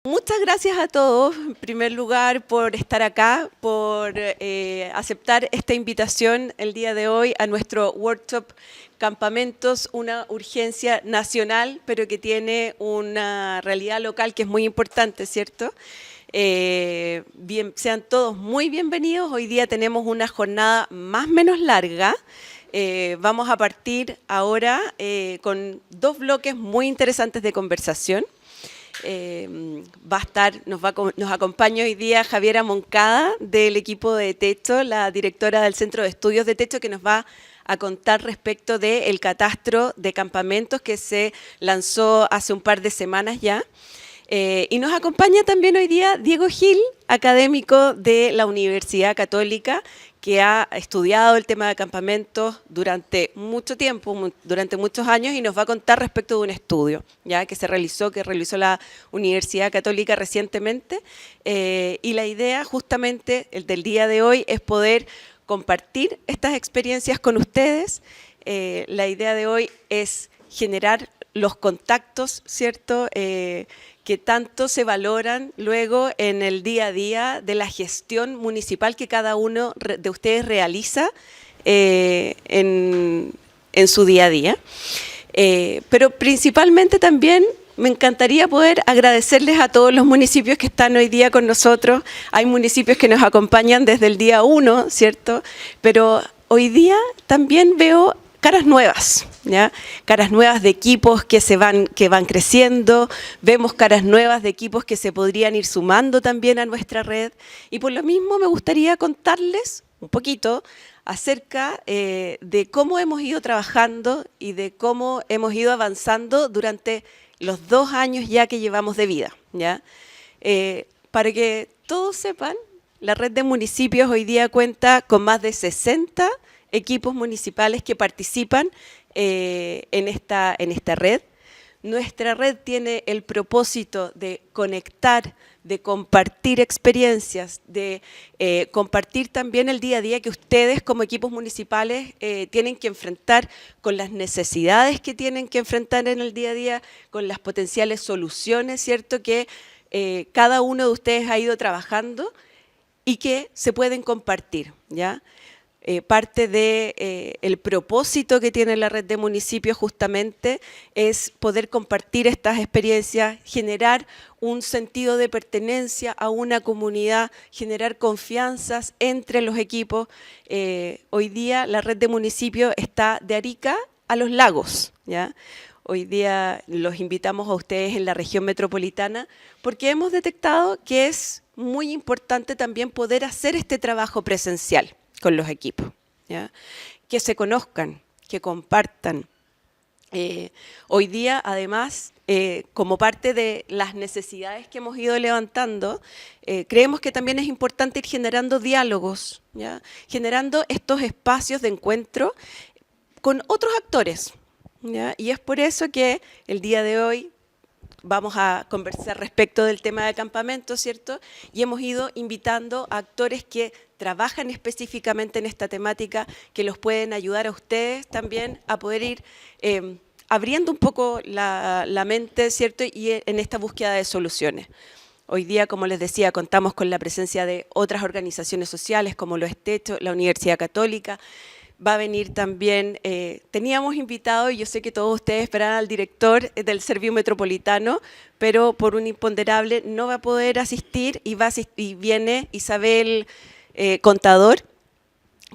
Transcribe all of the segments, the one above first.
Muchas gracias a todos, en primer lugar, por estar acá, por aceptar esta invitación el día de hoy a nuestro workshop Campamentos, una urgencia nacional, pero que tiene una realidad local que es muy importante, ¿cierto? Sean todos muy bienvenidos. Hoy día tenemos una jornada más o menos larga. Vamos a partir ahora con dos bloques muy interesantes de conversación. Nos acompaña hoy día Javiera Moncada del equipo de Techo, la directora del Centro de Estudios de Techo, que nos va a contar respecto del catastro de campamentos que se lanzó hace un par de semanas ya. Y nos acompaña también hoy día Diego Gil, académico de la Universidad Católica, que ha estudiado el tema de campamentos durante mucho tiempo, durante muchos años, y nos va a contar respecto de un estudio ya que realizó la Universidad Católica recientemente. Y la idea justamente el del día de hoy es poder compartir estas experiencias con ustedes. La idea de hoy es generar los contactos, ¿cierto?, que tanto se valoran luego en el día a día de la gestión municipal que cada uno de ustedes realiza en su día a día. Pero principalmente también me encantaría poder agradecerles a todos los municipios que están hoy día con nosotros. Hay municipios que nos acompañan desde el día 1, ¿cierto? Pero hoy día también veo caras nuevas, ¿ya? Caras nuevas de equipos que van creciendo, vemos caras nuevas de equipos que se podrían ir sumando también a nuestra red, y por lo mismo me gustaría contarles un poquito acerca de cómo hemos ido trabajando y de cómo hemos ido avanzando durante los 2 años ya que llevamos de vida, ¿ya? Para que todos sepan, la red de municipios hoy día cuenta con más de 60 equipos municipales que participan en esta red. Nuestra red tiene el propósito de conectar, de compartir experiencias, de compartir también el día a día que ustedes como equipos municipales tienen que enfrentar, con las necesidades que tienen que enfrentar en el día a día, con las potenciales soluciones, ¿cierto?, que cada uno de ustedes ha ido trabajando y que se pueden compartir, ¿ya? Parte del propósito que tiene la red de municipios justamente es poder compartir estas experiencias, generar un sentido de pertenencia a una comunidad, generar confianzas entre los equipos. Hoy día la red de municipios está de Arica a Los Lagos, ¿ya? Hoy día los invitamos a ustedes en la región metropolitana porque hemos detectado que es muy importante también poder hacer este trabajo presencial con los equipos, ¿ya? Que se conozcan, que compartan. Hoy día, además, como parte de las necesidades que hemos ido levantando, creemos que también es importante ir generando diálogos, ¿ya? Generando estos espacios de encuentro con otros actores, ¿ya? Y es por eso que el día de hoy vamos a conversar respecto del tema de campamentos, ¿cierto? Y hemos ido invitando a actores que trabajan específicamente en esta temática, que los pueden ayudar a ustedes también a poder ir abriendo un poco la mente, ¿cierto?, y en esta búsqueda de soluciones. Hoy día, como les decía, contamos con la presencia de otras organizaciones sociales, como lo es Techo, la Universidad Católica. Va a venir también, teníamos invitado, y yo sé que todos ustedes esperaban al director del Servio Metropolitano, pero por un imponderable no va a poder asistir, y viene Isabel Contador,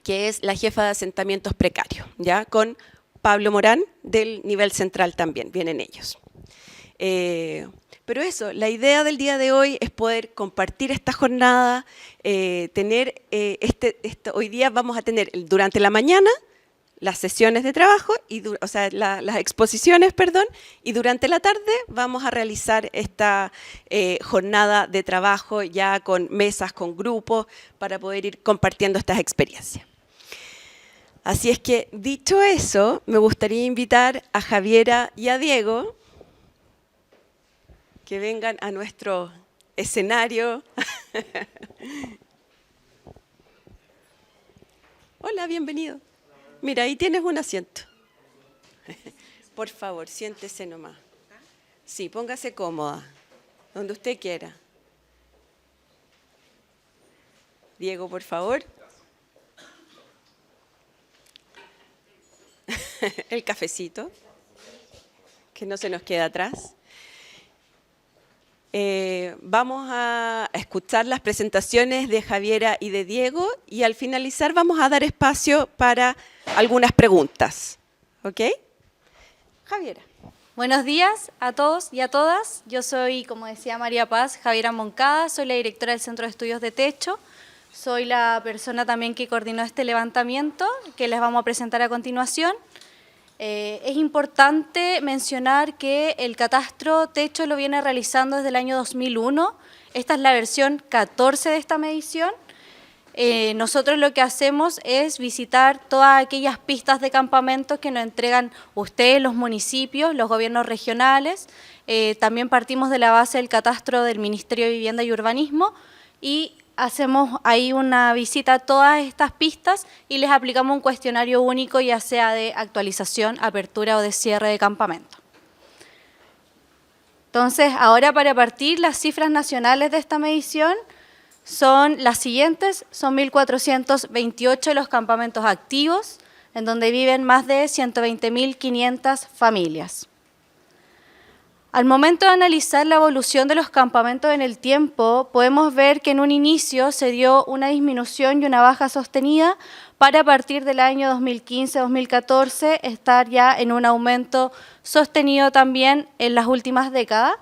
que es la jefa de asentamientos precarios, ¿ya? Con Pablo Morán del nivel central también, vienen ellos. Pero eso, la idea del día de hoy es poder compartir esta jornada, tener hoy día vamos a tener durante la mañana las sesiones de trabajo, las exposiciones, perdón, y durante la tarde vamos a realizar esta jornada de trabajo ya con mesas, con grupos, para poder ir compartiendo estas experiencias. Así es que, dicho eso, me gustaría invitar a Javiera y a Diego que vengan a nuestro escenario. Hola, bienvenido. Mira, ahí tienes un asiento. Por favor, siéntese nomás. Sí, póngase cómoda. Donde usted quiera. Diego, por favor. El cafecito, que no se nos quede atrás. Vamos a escuchar las presentaciones de Javiera y de Diego y al finalizar vamos a dar espacio para algunas preguntas. ¿Ok? Javiera. Buenos días a todos y a todas. Yo soy, como decía María Paz, Javiera Moncada, soy la directora del Centro de Estudios de Techo. Soy la persona también que coordinó este levantamiento que les vamos a presentar a continuación. Es importante mencionar que el catastro techo lo viene realizando desde el año 2001. Esta es la versión 14 de esta medición. Nosotros lo que hacemos es visitar todas aquellas pistas de campamentos que nos entregan ustedes, los municipios, los gobiernos regionales. También partimos de la base del catastro del Ministerio de Vivienda y Urbanismo y hacemos ahí una visita a todas estas pistas y les aplicamos un cuestionario único, ya sea de actualización, apertura o de cierre de campamento. Entonces, ahora para partir, las cifras nacionales de esta medición son las siguientes: son 1.428 los campamentos activos, en donde viven más de 120.500 familias. Al momento de analizar la evolución de los campamentos en el tiempo, podemos ver que en un inicio se dio una disminución y una baja sostenida para a partir del año 2015-2014 estar ya en un aumento sostenido también en las últimas décadas.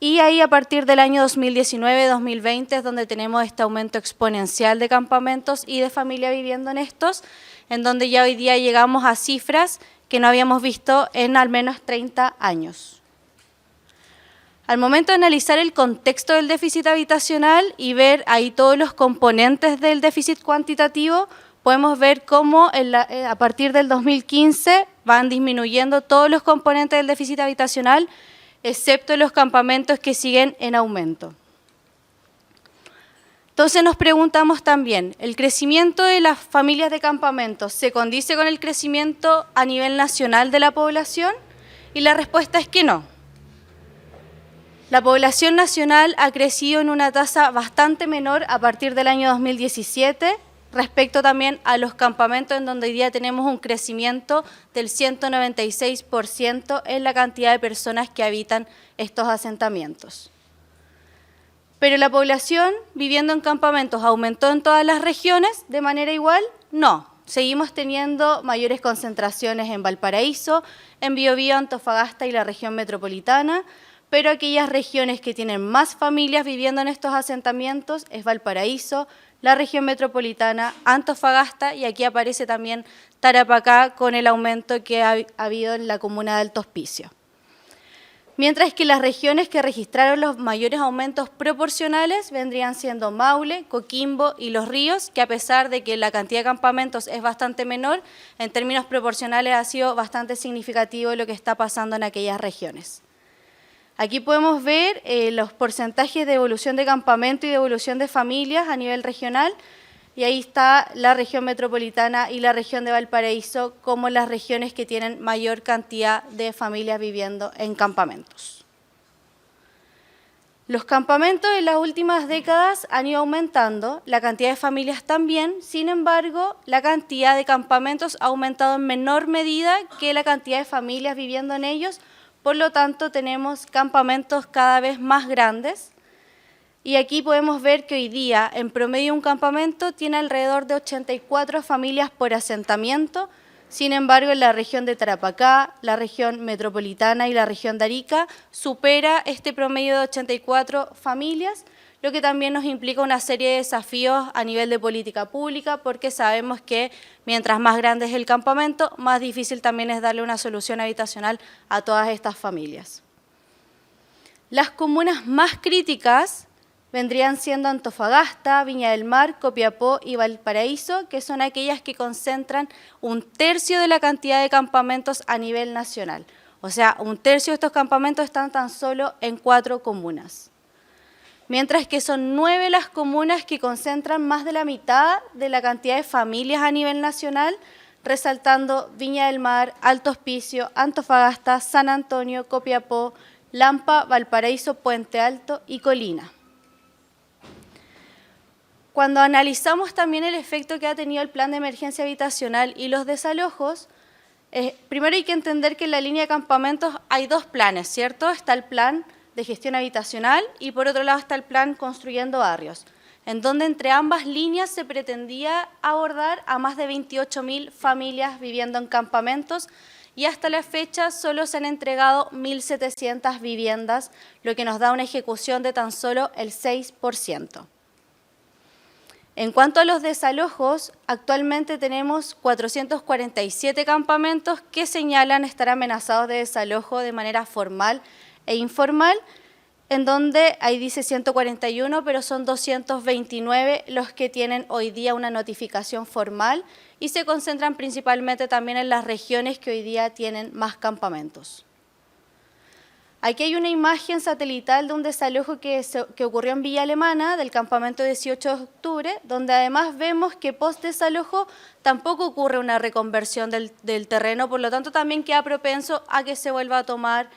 Y ahí a partir del año 2019-2020 es donde tenemos este aumento exponencial de campamentos y de familia viviendo en estos, en donde ya hoy día llegamos a cifras que no habíamos visto en al menos 30 años. Al momento de analizar el contexto del déficit habitacional y ver ahí todos los componentes del déficit cuantitativo, podemos ver cómo a partir del 2015 van disminuyendo todos los componentes del déficit habitacional, excepto los campamentos que siguen en aumento. Entonces nos preguntamos también, ¿el crecimiento de las familias de campamentos se condice con el crecimiento a nivel nacional de la población? Y la respuesta es que no. La población nacional ha crecido en una tasa bastante menor a partir del año 2017, respecto también a los campamentos en donde hoy día tenemos un crecimiento del 196% en la cantidad de personas que habitan estos asentamientos. ¿Pero la población viviendo en campamentos aumentó en todas las regiones de manera igual? No. Seguimos teniendo mayores concentraciones en Valparaíso, en Biobío, Antofagasta y la región metropolitana, pero aquellas regiones que tienen más familias viviendo en estos asentamientos es Valparaíso, la región metropolitana, Antofagasta y aquí aparece también Tarapacá con el aumento que ha habido en la comuna de Alto Hospicio. Mientras que las regiones que registraron los mayores aumentos proporcionales vendrían siendo Maule, Coquimbo y Los Ríos, que a pesar de que la cantidad de campamentos es bastante menor, en términos proporcionales ha sido bastante significativo lo que está pasando en aquellas regiones. Aquí podemos ver los porcentajes de evolución de campamento y de evolución de familias a nivel regional, y ahí está la región metropolitana y la región de Valparaíso como las regiones que tienen mayor cantidad de familias viviendo en campamentos. Los campamentos en las últimas décadas han ido aumentando, la cantidad de familias también, sin embargo, la cantidad de campamentos ha aumentado en menor medida que la cantidad de familias viviendo en ellos. Por lo tanto, tenemos campamentos cada vez más grandes y aquí podemos ver que hoy día, en promedio, un campamento tiene alrededor de 84 familias por asentamiento. Sin embargo, en la región de Tarapacá, la región metropolitana y la región de Arica supera este promedio de 84 familias, lo que también nos implica una serie de desafíos a nivel de política pública, porque sabemos que mientras más grande es el campamento, más difícil también es darle una solución habitacional a todas estas familias. Las comunas más críticas vendrían siendo Antofagasta, Viña del Mar, Copiapó y Valparaíso, que son aquellas que concentran 1/3 de la cantidad de campamentos a nivel nacional. O sea, 1/3 de estos campamentos están tan solo en 4 comunas. Mientras que son 9 las comunas que concentran más de la mitad de la cantidad de familias a nivel nacional, resaltando Viña del Mar, Alto Hospicio, Antofagasta, San Antonio, Copiapó, Lampa, Valparaíso, Puente Alto y Colina. Cuando analizamos también el efecto que ha tenido el plan de emergencia habitacional y los desalojos, primero hay que entender que en la línea de campamentos hay dos planes, ¿cierto? Está el plan de gestión habitacional y por otro lado está el plan Construyendo Barrios, en donde entre ambas líneas se pretendía abordar a más de 28.000 familias viviendo en campamentos y hasta la fecha solo se han entregado 1.700 viviendas, lo que nos da una ejecución de tan solo el 6%. En cuanto a los desalojos, actualmente tenemos 447 campamentos que señalan estar amenazados de desalojo de manera formal e informal, en donde ahí dice 141, pero son 229 los que tienen hoy día una notificación formal y se concentran principalmente también en las regiones que hoy día tienen más campamentos. Aquí hay una imagen satelital de un desalojo que ocurrió en Villa Alemana, del campamento 18 de octubre, donde además vemos que post-desalojo tampoco ocurre una reconversión del terreno, por lo tanto también queda propenso a que se vuelva a tomar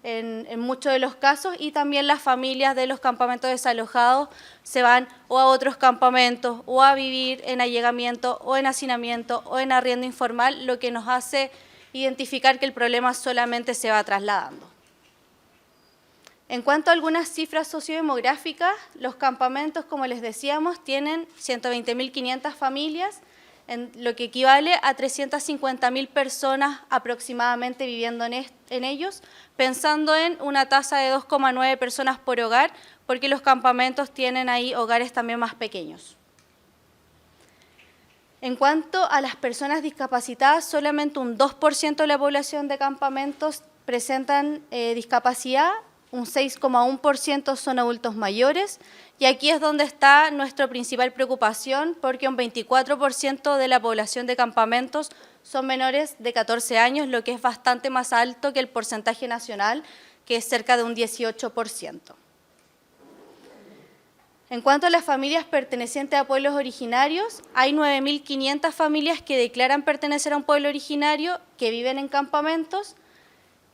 en muchos de los casos y también las familias de los campamentos desalojados se van o a otros campamentos o a vivir en allegamiento o en hacinamiento o en arriendo informal, lo que nos hace identificar que el problema solamente se va trasladando. En cuanto a algunas cifras sociodemográficas, los campamentos, como les decíamos, tienen 120.500 familias, lo que equivale a 350.000 personas aproximadamente viviendo en ellos, pensando en una tasa de 2,9 personas por hogar, porque los campamentos tienen ahí hogares también más pequeños. En cuanto a las personas discapacitadas, solamente un 2% de la población de campamentos presentan discapacidad, un 6,1% son adultos mayores, y aquí es donde está nuestra principal preocupación, porque un 24% de la población de campamentos son menores de 14 años, lo que es bastante más alto que el porcentaje nacional, que es cerca de un 18%. En cuanto a las familias pertenecientes a pueblos originarios, hay 9.500 familias que declaran pertenecer a un pueblo originario, que viven en campamentos.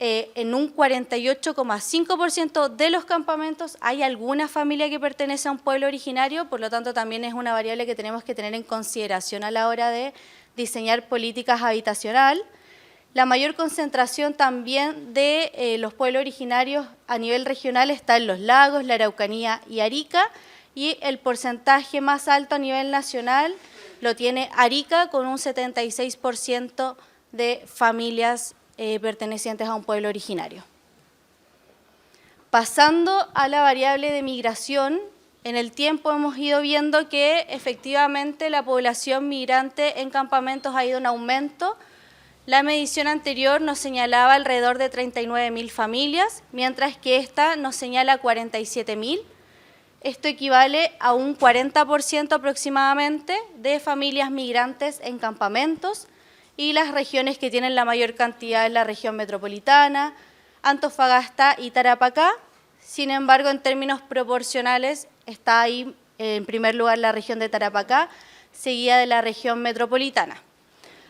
En un 48,5% de los campamentos hay alguna familia que pertenece a un pueblo originario, por lo tanto también es una variable que tenemos que tener en consideración a la hora de diseñar políticas habitacionales. La mayor concentración también de los pueblos originarios a nivel regional está en Los Lagos, la Araucanía y Arica, y el porcentaje más alto a nivel nacional lo tiene Arica con un 76% de familias pertenecientes a un pueblo originario. Pasando a la variable de migración, en el tiempo hemos ido viendo que efectivamente la población migrante en campamentos ha ido en aumento. La medición anterior nos señalaba alrededor de 39.000 familias, mientras que esta nos señala 47.000. Esto equivale a un 40% aproximadamente de familias migrantes en campamentos, y las regiones que tienen la mayor cantidad es la región metropolitana, Antofagasta y Tarapacá. Sin embargo, en términos proporcionales, está ahí en primer lugar la región de Tarapacá, seguida de la región metropolitana.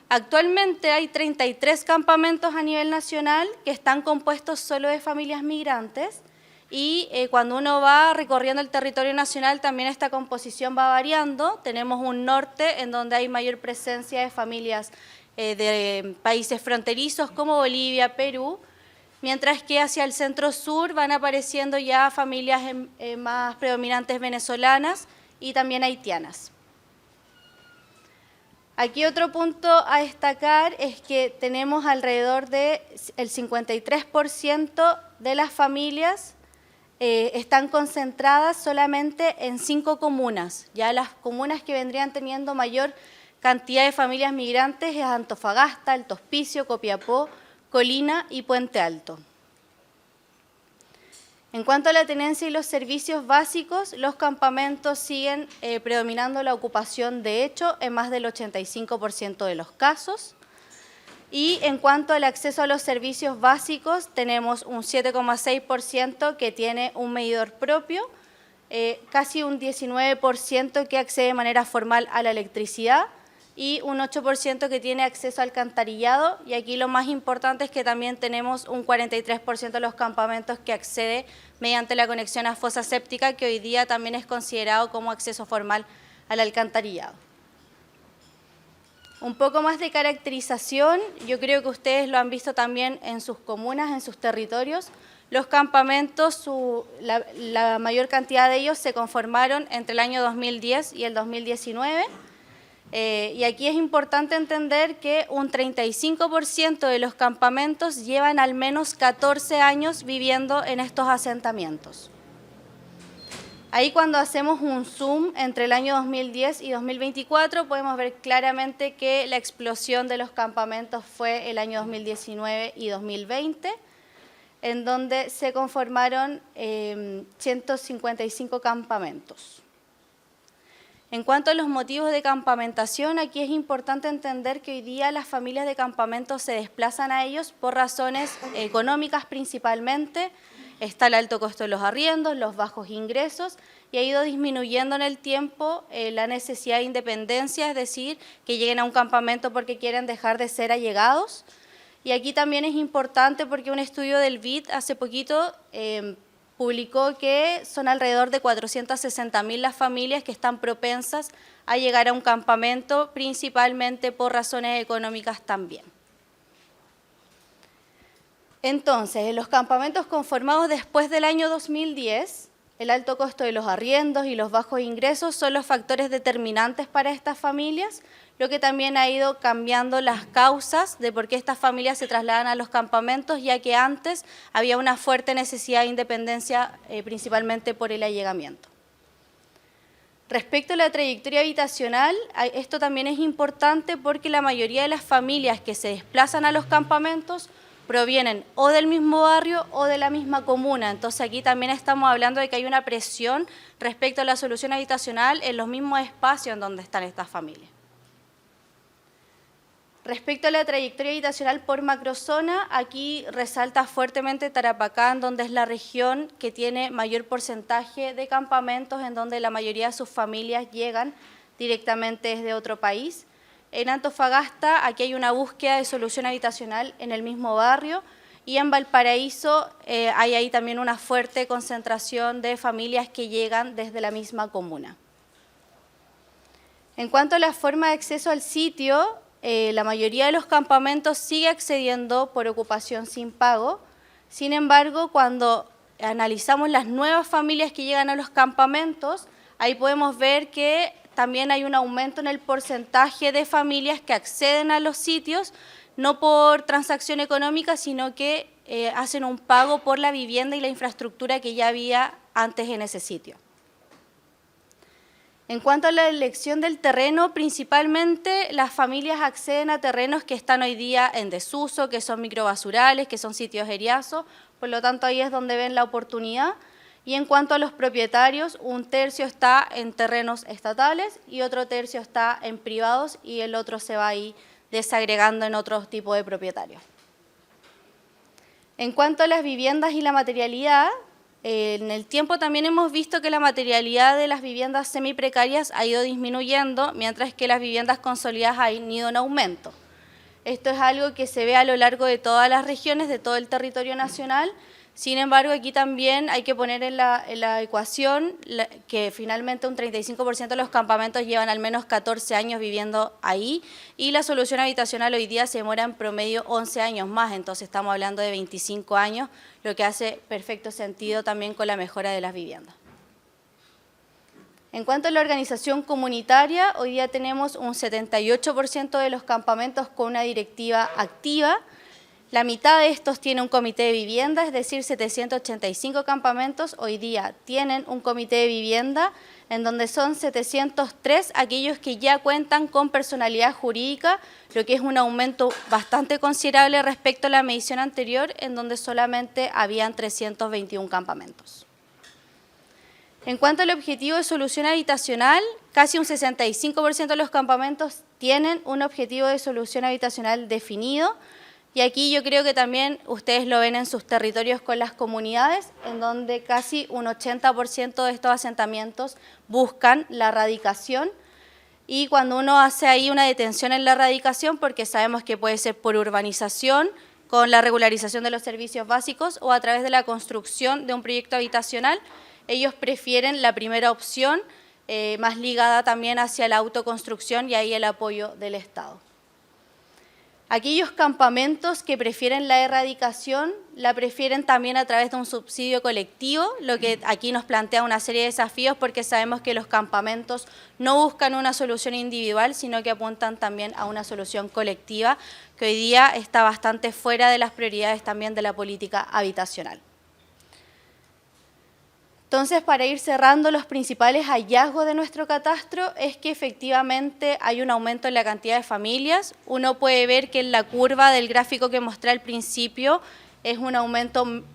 Actualmente hay 33 campamentos a nivel nacional que están compuestos solo de familias migrantes, y cuando uno va recorriendo el territorio nacional también esta composición va variando. Tenemos un norte en donde hay mayor presencia de familias de países fronterizos como Bolivia, Perú, mientras que hacia el centro-sur van apareciendo ya familias más predominantes venezolanas y también haitianas. Aquí otro punto a destacar es que tenemos alrededor del 53% de las familias están concentradas solamente en 5 comunas. Ya las comunas que vendrían teniendo mayor cantidad de familias migrantes es Antofagasta, Alto Hospicio, Copiapó, Colina y Puente Alto. En cuanto a la tenencia y los servicios básicos, los campamentos siguen predominando la ocupación de hecho en más del 85% de los casos. Y en cuanto al acceso a los servicios básicos, tenemos un 7,6% que tiene un medidor propio, casi un 19% que accede de manera formal a la electricidad, y un 8% que tiene acceso a alcantarillado, y aquí lo más importante es que también tenemos un 43% de los campamentos que accede mediante la conexión a fosa séptica, que hoy día también es considerado como acceso formal al alcantarillado. Un poco más de caracterización, yo creo que ustedes lo han visto también en sus comunas, en sus territorios. Los campamentos, la mayor cantidad de ellos se conformaron entre el año 2010 y el 2019. Y aquí es importante entender que un 35% de los campamentos llevan al menos 14 años viviendo en estos asentamientos. Ahí cuando hacemos un zoom entre el año 2010 y 2024 podemos ver claramente que la explosión de los campamentos fue el año 2019 y 2020, en donde se conformaron 155 campamentos. En cuanto a los motivos de campamentación, aquí es importante entender que hoy día las familias de campamentos se desplazan a ellos por razones económicas principalmente. Está el alto costo de los arriendos, los bajos ingresos, y ha ido disminuyendo en el tiempo la necesidad de independencia, es decir, que lleguen a un campamento porque quieren dejar de ser allegados. Y aquí también es importante porque un estudio del BID hace poquito publicó que son alrededor de 460.000 las familias que están propensas a llegar a un campamento, principalmente por razones económicas también. Entonces, en los campamentos conformados después del año 2010, el alto costo de los arriendos y los bajos ingresos son los factores determinantes para estas familias, lo que también ha ido cambiando las causas de por qué estas familias se trasladan a los campamentos, ya que antes había una fuerte necesidad de independencia, principalmente por el allegamiento. Respecto a la trayectoria habitacional, esto también es importante porque la mayoría de las familias que se desplazan a los campamentos provienen o del mismo barrio o de la misma comuna. Entonces aquí también estamos hablando de que hay una presión respecto a la solución habitacional en los mismos espacios en donde están estas familias. Respecto a la trayectoria habitacional por macrozona, aquí resalta fuertemente Tarapacá, donde es la región que tiene mayor porcentaje de campamentos, en donde la mayoría de sus familias llegan directamente desde otro país. En Antofagasta, aquí hay una búsqueda de solución habitacional en el mismo barrio, y en Valparaíso hay ahí también una fuerte concentración de familias que llegan desde la misma comuna. En cuanto a la forma de acceso al sitio, la mayoría de los campamentos sigue accediendo por ocupación sin pago. Sin embargo, cuando analizamos las nuevas familias que llegan a los campamentos, ahí podemos ver que también hay un aumento en el porcentaje de familias que acceden a los sitios, no por transacción económica, sino que hacen un pago por la vivienda y la infraestructura que ya había antes en ese sitio. En cuanto a la elección del terreno, principalmente las familias acceden a terrenos que están hoy día en desuso, que son microbasurales, que son sitios eriazos, por lo tanto ahí es donde ven la oportunidad. Y en cuanto a los propietarios, un tercio está en terrenos estatales y otro tercio está en privados, y el otro se va ahí desagregando en otros tipos de propietarios. En cuanto a las viviendas y la materialidad, en el tiempo también hemos visto que la materialidad de las viviendas semiprecarias ha ido disminuyendo, mientras que las viviendas consolidadas han ido en aumento. Esto es algo que se ve a lo largo de todas las regiones, de todo el territorio nacional. Sin embargo, aquí también hay que poner en la ecuación que finalmente un 35% de los campamentos llevan al menos 14 años viviendo ahí, y la solución habitacional hoy día se demora en promedio 11 años más, entonces estamos hablando de 25 años, lo que hace perfecto sentido también con la mejora de las viviendas. En cuanto a la organización comunitaria, hoy día tenemos un 78% de los campamentos con una directiva activa. La mitad de estos tiene un comité de vivienda, es decir, 785 campamentos hoy día tienen un comité de vivienda, en donde son 703 aquellos que ya cuentan con personalidad jurídica, lo que es un aumento bastante considerable respecto a la medición anterior, en donde solamente habían 321 campamentos. En cuanto al objetivo de solución habitacional, casi un 65% de los campamentos tienen un objetivo de solución habitacional definido. Y aquí yo creo que también ustedes lo ven en sus territorios con las comunidades, en donde casi un 80% de estos asentamientos buscan la radicación. y cuando uno hace ahí una detención en la erradicación, porque sabemos que puede ser por urbanización, con la regularización de los servicios básicos o a través de la construcción de un proyecto habitacional, ellos prefieren la primera opción, más ligada también hacia la autoconstrucción y ahí el apoyo del Estado. Aquellos campamentos que prefieren la erradicación, la prefieren también a través de un subsidio colectivo, lo que aquí nos plantea una serie de desafíos porque sabemos que los campamentos no buscan una solución individual, sino que apuntan también a una solución colectiva, que hoy día está bastante fuera de las prioridades también de la política habitacional. Entonces, para ir cerrando, los principales hallazgos de nuestro catastro es que efectivamente hay un aumento en la cantidad de familias. Uno puede ver que en la curva del gráfico que mostré al principio es un aumento un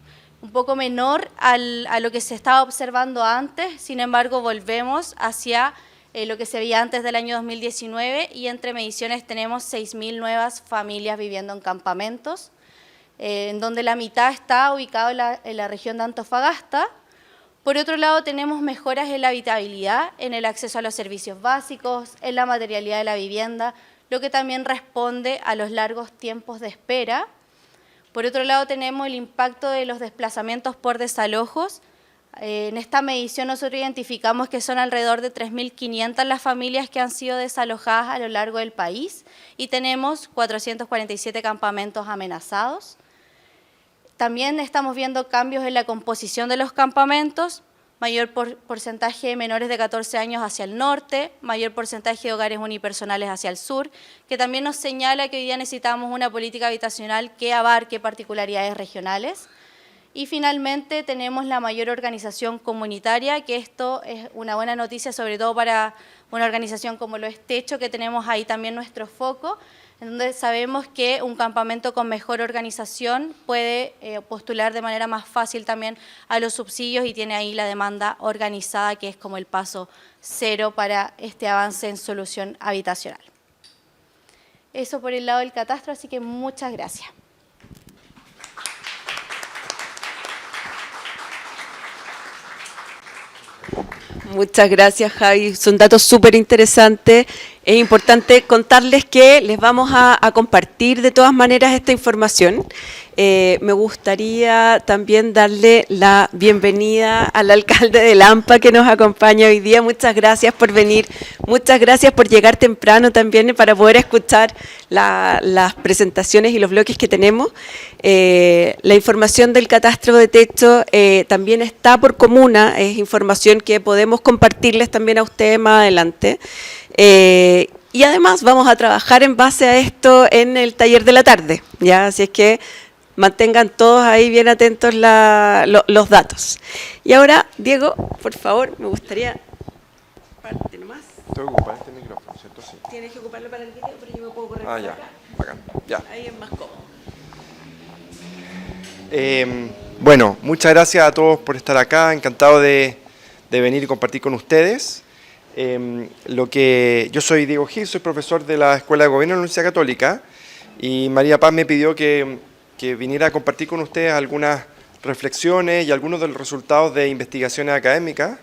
poco menor a lo que se estaba observando antes. Sin embargo, volvemos hacia lo que se veía antes del año 2019 y entre mediciones tenemos 6.000 nuevas familias viviendo en campamentos, en donde la mitad está ubicada en la región de Antofagasta. Por otro lado, tenemos mejoras en la habitabilidad, en el acceso a los servicios básicos, en la materialidad de la vivienda, lo que también responde a los largos tiempos de espera. Por otro lado, tenemos el impacto de los desplazamientos por desalojos. En esta medición nosotros identificamos que son alrededor de 3.500 las familias que han sido desalojadas a lo largo del país y tenemos 447 campamentos amenazados. También estamos viendo cambios en la composición de los campamentos, mayor porcentaje de menores de 14 años hacia el norte, mayor porcentaje de hogares unipersonales hacia el sur, que también nos señala que hoy día necesitamos una política habitacional que abarque particularidades regionales. Y finalmente tenemos la mayor organización comunitaria, que esto es una buena noticia, sobre todo para una organización como lo es Techo, que tenemos ahí también nuestro foco, en donde sabemos que un campamento con mejor organización puede postular de manera más fácil también a los subsidios y tiene ahí la demanda organizada, que es como el paso cero para este avance en solución habitacional. Eso por el lado del catastro, así que muchas gracias. Muchas gracias, Javi. Son datos súper interesantes. Es importante contarles que les vamos a compartir de todas maneras esta información. Me gustaría también darle la bienvenida al alcalde de Lampa que nos acompaña hoy día. Muchas gracias por venir. Muchas gracias por llegar temprano también para poder escuchar las presentaciones y los bloques que tenemos. La información del catastro de techo también está por comuna. Es información que podemos compartirles también a ustedes más adelante. Y además vamos a trabajar en base a esto en el taller de la tarde, ¿ya? Así es que mantengan todos ahí bien atentos los datos. Y ahora, Diego, por favor, me gustaría... Parte nomás. Tengo que ocupar este micrófono, ¿cierto? Sí. Tienes que ocuparlo para el video, pero yo me puedo correr por ya, acá. bacán, ya. Ahí es más cómodo. Bueno, muchas gracias a todos por estar acá, encantado de venir y compartir con ustedes. Yo soy Diego Gil, soy profesor de la Escuela de Gobierno de la Universidad Católica y María Paz me pidió que viniera a compartir con ustedes algunas reflexiones y algunos de los resultados de investigaciones académicas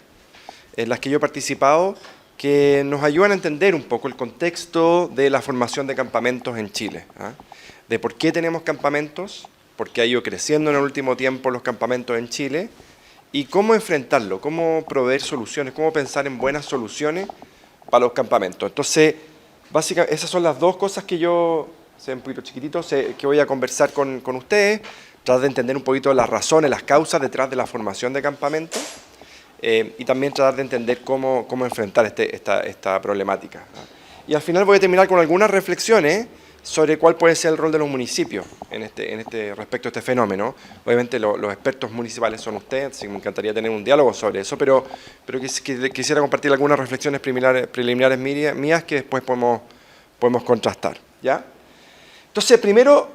en las que yo he participado que nos ayudan a entender un poco el contexto de la formación de campamentos en Chile, de por qué tenemos campamentos, por qué ha ido creciendo en el último tiempo los campamentos en Chile y cómo enfrentarlo, cómo proveer soluciones, cómo pensar en buenas soluciones para los campamentos. Entonces, básicamente, esas son las dos cosas que yo, se ven un poquito chiquititos, que voy a conversar con ustedes, tratar de entender un poquito las razones, las causas detrás de la formación de campamentos y también tratar de entender cómo enfrentar esta problemática. Y al final voy a terminar con algunas reflexiones sobre cuál puede ser el rol de los municipios respecto a este fenómeno. Obviamente los expertos municipales son ustedes, así que me encantaría tener un diálogo sobre eso, pero quisiera compartir algunas reflexiones preliminares mías que después podemos contrastar, ¿ya? Entonces, primero,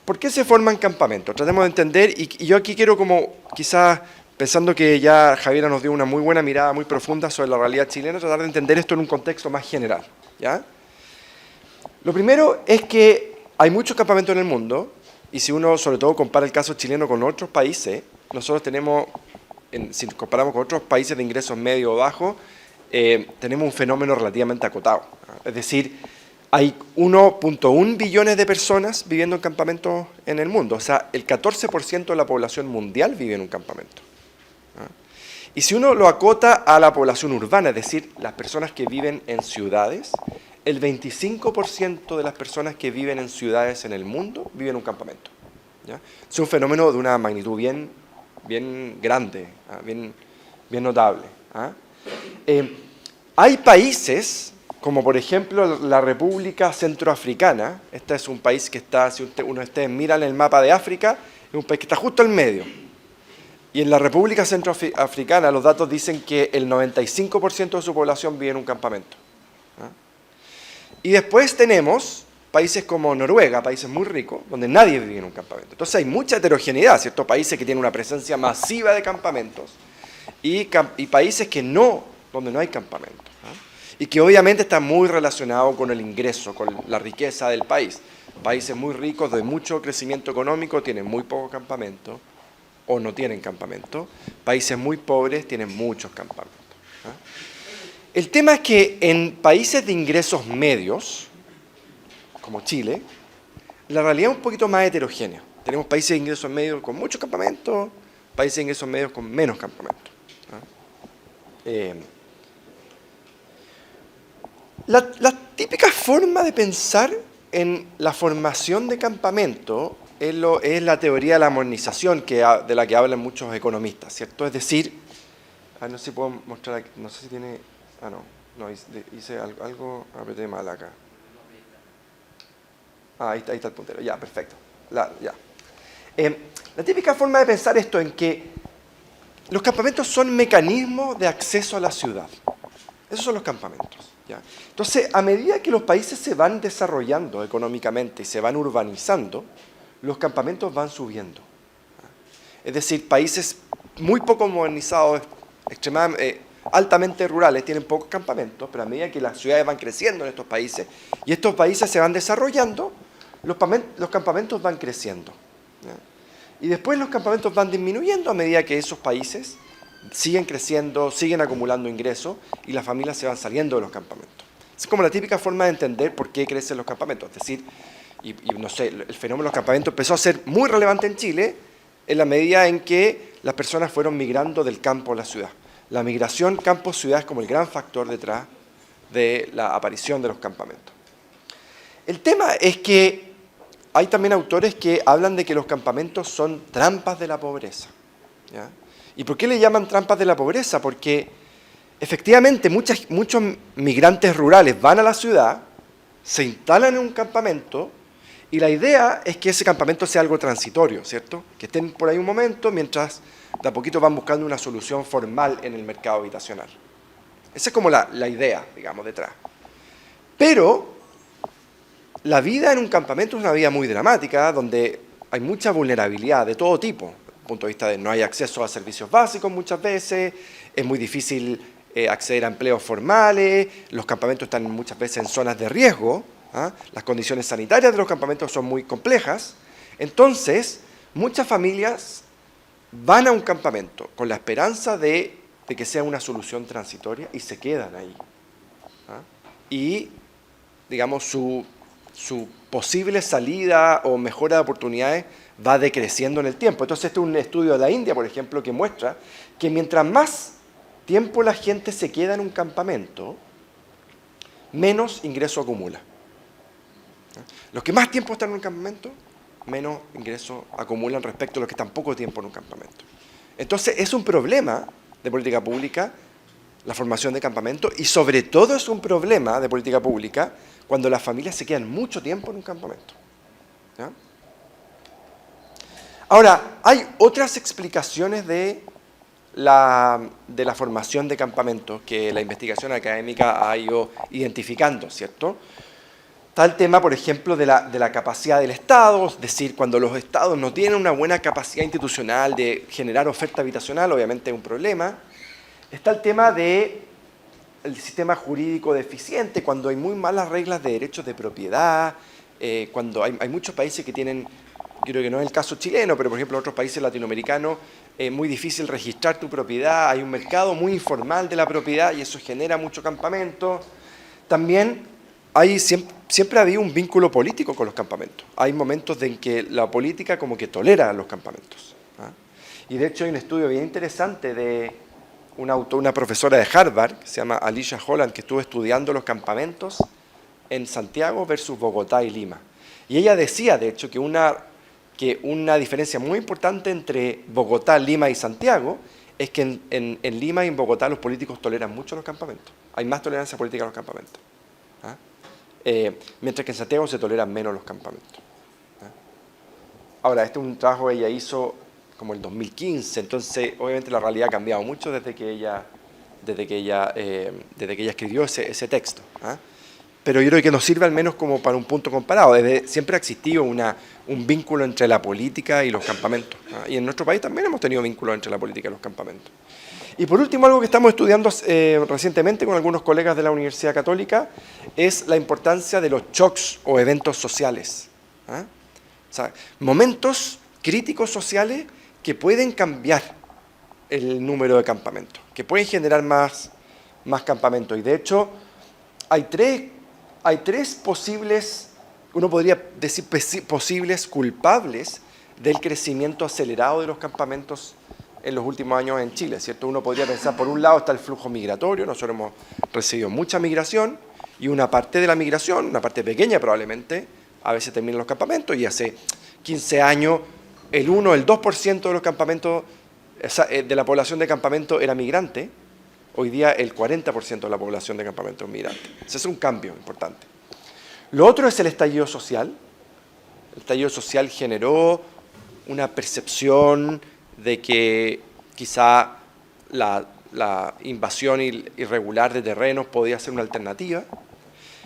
¿por qué se forman campamentos? Tratemos de entender, y yo aquí quiero como, quizás, pensando que ya Javiera nos dio una muy buena mirada, muy profunda sobre la realidad chilena, tratar de entender esto en un contexto más general, ¿ya? Lo primero es que hay muchos campamentos en el mundo, y si uno sobre todo compara el caso chileno con otros países, nosotros tenemos, si nos comparamos con otros países de ingresos medios o bajos, tenemos un fenómeno relativamente acotado. Es decir, hay 1.1 billones de personas viviendo en campamentos en el mundo. O sea, el 14% de la población mundial vive en un campamento. Y si uno lo acota a la población urbana, es decir, las personas que viven en ciudades, el 25% de las personas que viven en ciudades en el mundo viven en un campamento. ¿Ya? Es un fenómeno de una magnitud bien grande, bien notable. Hay países, como por ejemplo la República Centroafricana. Este es un país que está, si uno de ustedes miran el mapa de África, es un país que está justo al medio. Y en la República Centroafricana los datos dicen que el 95% de su población vive en un campamento. Y después tenemos países como Noruega, países muy ricos, donde nadie vive en un campamento. Entonces hay mucha heterogeneidad, ¿cierto? Países que tienen una presencia masiva de campamentos y países que no, donde no hay campamentos. Y que obviamente está muy relacionado con el ingreso, con la riqueza del país. Países muy ricos, de mucho crecimiento económico, tienen muy pocos campamentos o no tienen campamentos. Países muy pobres tienen muchos campamentos. El tema es que en países de ingresos medios, como Chile, la realidad es un poquito más heterogénea. Tenemos países de ingresos medios con muchos campamentos, países de ingresos medios con menos campamentos. La típica forma de pensar en la formación de campamento es la teoría de la modernización de la que hablan muchos economistas, ¿cierto? Es decir, no sé si puedo mostrar aquí, no sé si tiene, no, hice algo, apreté mal acá. Ahí está el puntero, ya, perfecto. La típica forma de pensar esto en que los campamentos son mecanismos de acceso a la ciudad. Esos son los campamentos. ¿Ya? Entonces, a medida que los países se van desarrollando económicamente y se van urbanizando, los campamentos van subiendo. Es decir, países muy poco modernizados, altamente rurales, tienen pocos campamentos, pero a medida que las ciudades van creciendo en estos países y estos países se van desarrollando, los campamentos van creciendo. ¿Ya? Y después los campamentos van disminuyendo a medida que esos países siguen creciendo, siguen acumulando ingresos y las familias se van saliendo de los campamentos. Es como la típica forma de entender por qué crecen los campamentos. Es decir, no sé, el fenómeno de los campamentos empezó a ser muy relevante en Chile en la medida en que las personas fueron migrando del campo a la ciudad. La migración campo-ciudad es como el gran factor detrás de la aparición de los campamentos. El tema es que hay también autores que hablan de que los campamentos son trampas de la pobreza. ¿Ya? ¿Y por qué le llaman trampas de la pobreza? Porque efectivamente muchos migrantes rurales van a la ciudad, se instalan en un campamento y la idea es que ese campamento sea algo transitorio, ¿cierto? Que estén por ahí un momento mientras de a poquito van buscando una solución formal en el mercado habitacional. Esa es como la idea, digamos, detrás. Pero la vida en un campamento es una vida muy dramática, donde hay mucha vulnerabilidad de todo tipo. Desde el punto de vista de no hay acceso a servicios básicos muchas veces, es muy difícil acceder a empleos formales, los campamentos están muchas veces en zonas de riesgo, las condiciones sanitarias de los campamentos son muy complejas. Entonces, muchas familias van a un campamento con la esperanza de que sea una solución transitoria y se quedan ahí. Y, digamos, su posible salida o mejora de oportunidades va decreciendo en el tiempo. Entonces, este es un estudio de la India, por ejemplo, que muestra que mientras más tiempo la gente se queda en un campamento, menos ingreso acumula. Los que más tiempo están en un campamento, menos ingreso acumulan respecto a los que están poco tiempo en un campamento. Entonces, es un problema de política pública la formación de campamentos y sobre todo es un problema de política pública cuando las familias se quedan mucho tiempo en un campamento. ¿Ya? Ahora, hay otras explicaciones de la formación de campamentos que la investigación académica ha ido identificando, ¿cierto? Está el tema, por ejemplo, de la capacidad del Estado, es decir, cuando los Estados no tienen una buena capacidad institucional de generar oferta habitacional, obviamente es un problema. Está el tema del sistema jurídico deficiente, cuando hay muy malas reglas de derechos de propiedad, cuando hay muchos países que tienen, creo que no es el caso chileno, pero por ejemplo en otros países latinoamericanos, muy difícil registrar tu propiedad, hay un mercado muy informal de la propiedad y eso genera mucho campamento. También siempre ha habido un vínculo político con los campamentos. Hay momentos en que la política como que tolera los campamentos. Y de hecho hay un estudio bien interesante de una profesora de Harvard, que se llama Alicia Holland, que estuvo estudiando los campamentos en Santiago versus Bogotá y Lima. Y ella decía, de hecho, que una diferencia muy importante entre Bogotá, Lima y Santiago es que en Lima y en Bogotá los políticos toleran mucho los campamentos. Hay más tolerancia política a los campamentos. Mientras que en Santiago se toleran menos los campamentos. Ahora, este es un trabajo que ella hizo como el 2015, entonces obviamente la realidad ha cambiado mucho desde que ella escribió ese texto. Pero yo creo que nos sirve al menos como para un punto comparado. Siempre ha existido un vínculo entre la política y los campamentos. Y en nuestro país también hemos tenido vínculos entre la política y los campamentos. Y por último, algo que estamos estudiando recientemente con algunos colegas de la Universidad Católica es la importancia de los shocks o eventos sociales. O sea, momentos críticos sociales que pueden cambiar el número de campamentos, que pueden generar más campamentos. Y de hecho, hay tres posibles, uno podría decir posibles culpables del crecimiento acelerado de los campamentos en los últimos años en Chile, ¿cierto? Uno podría pensar, por un lado está el flujo migratorio, nosotros hemos recibido mucha migración y una parte de la migración, una parte pequeña probablemente, a veces termina en los campamentos y hace 15 años el 2% de los campamentos, de la población de campamento era migrante, hoy día el 40% de la población de campamento es migrante. Ese es un cambio importante. Lo otro es el estallido social. El estallido social generó una percepción de que quizá la invasión irregular de terrenos podía ser una alternativa.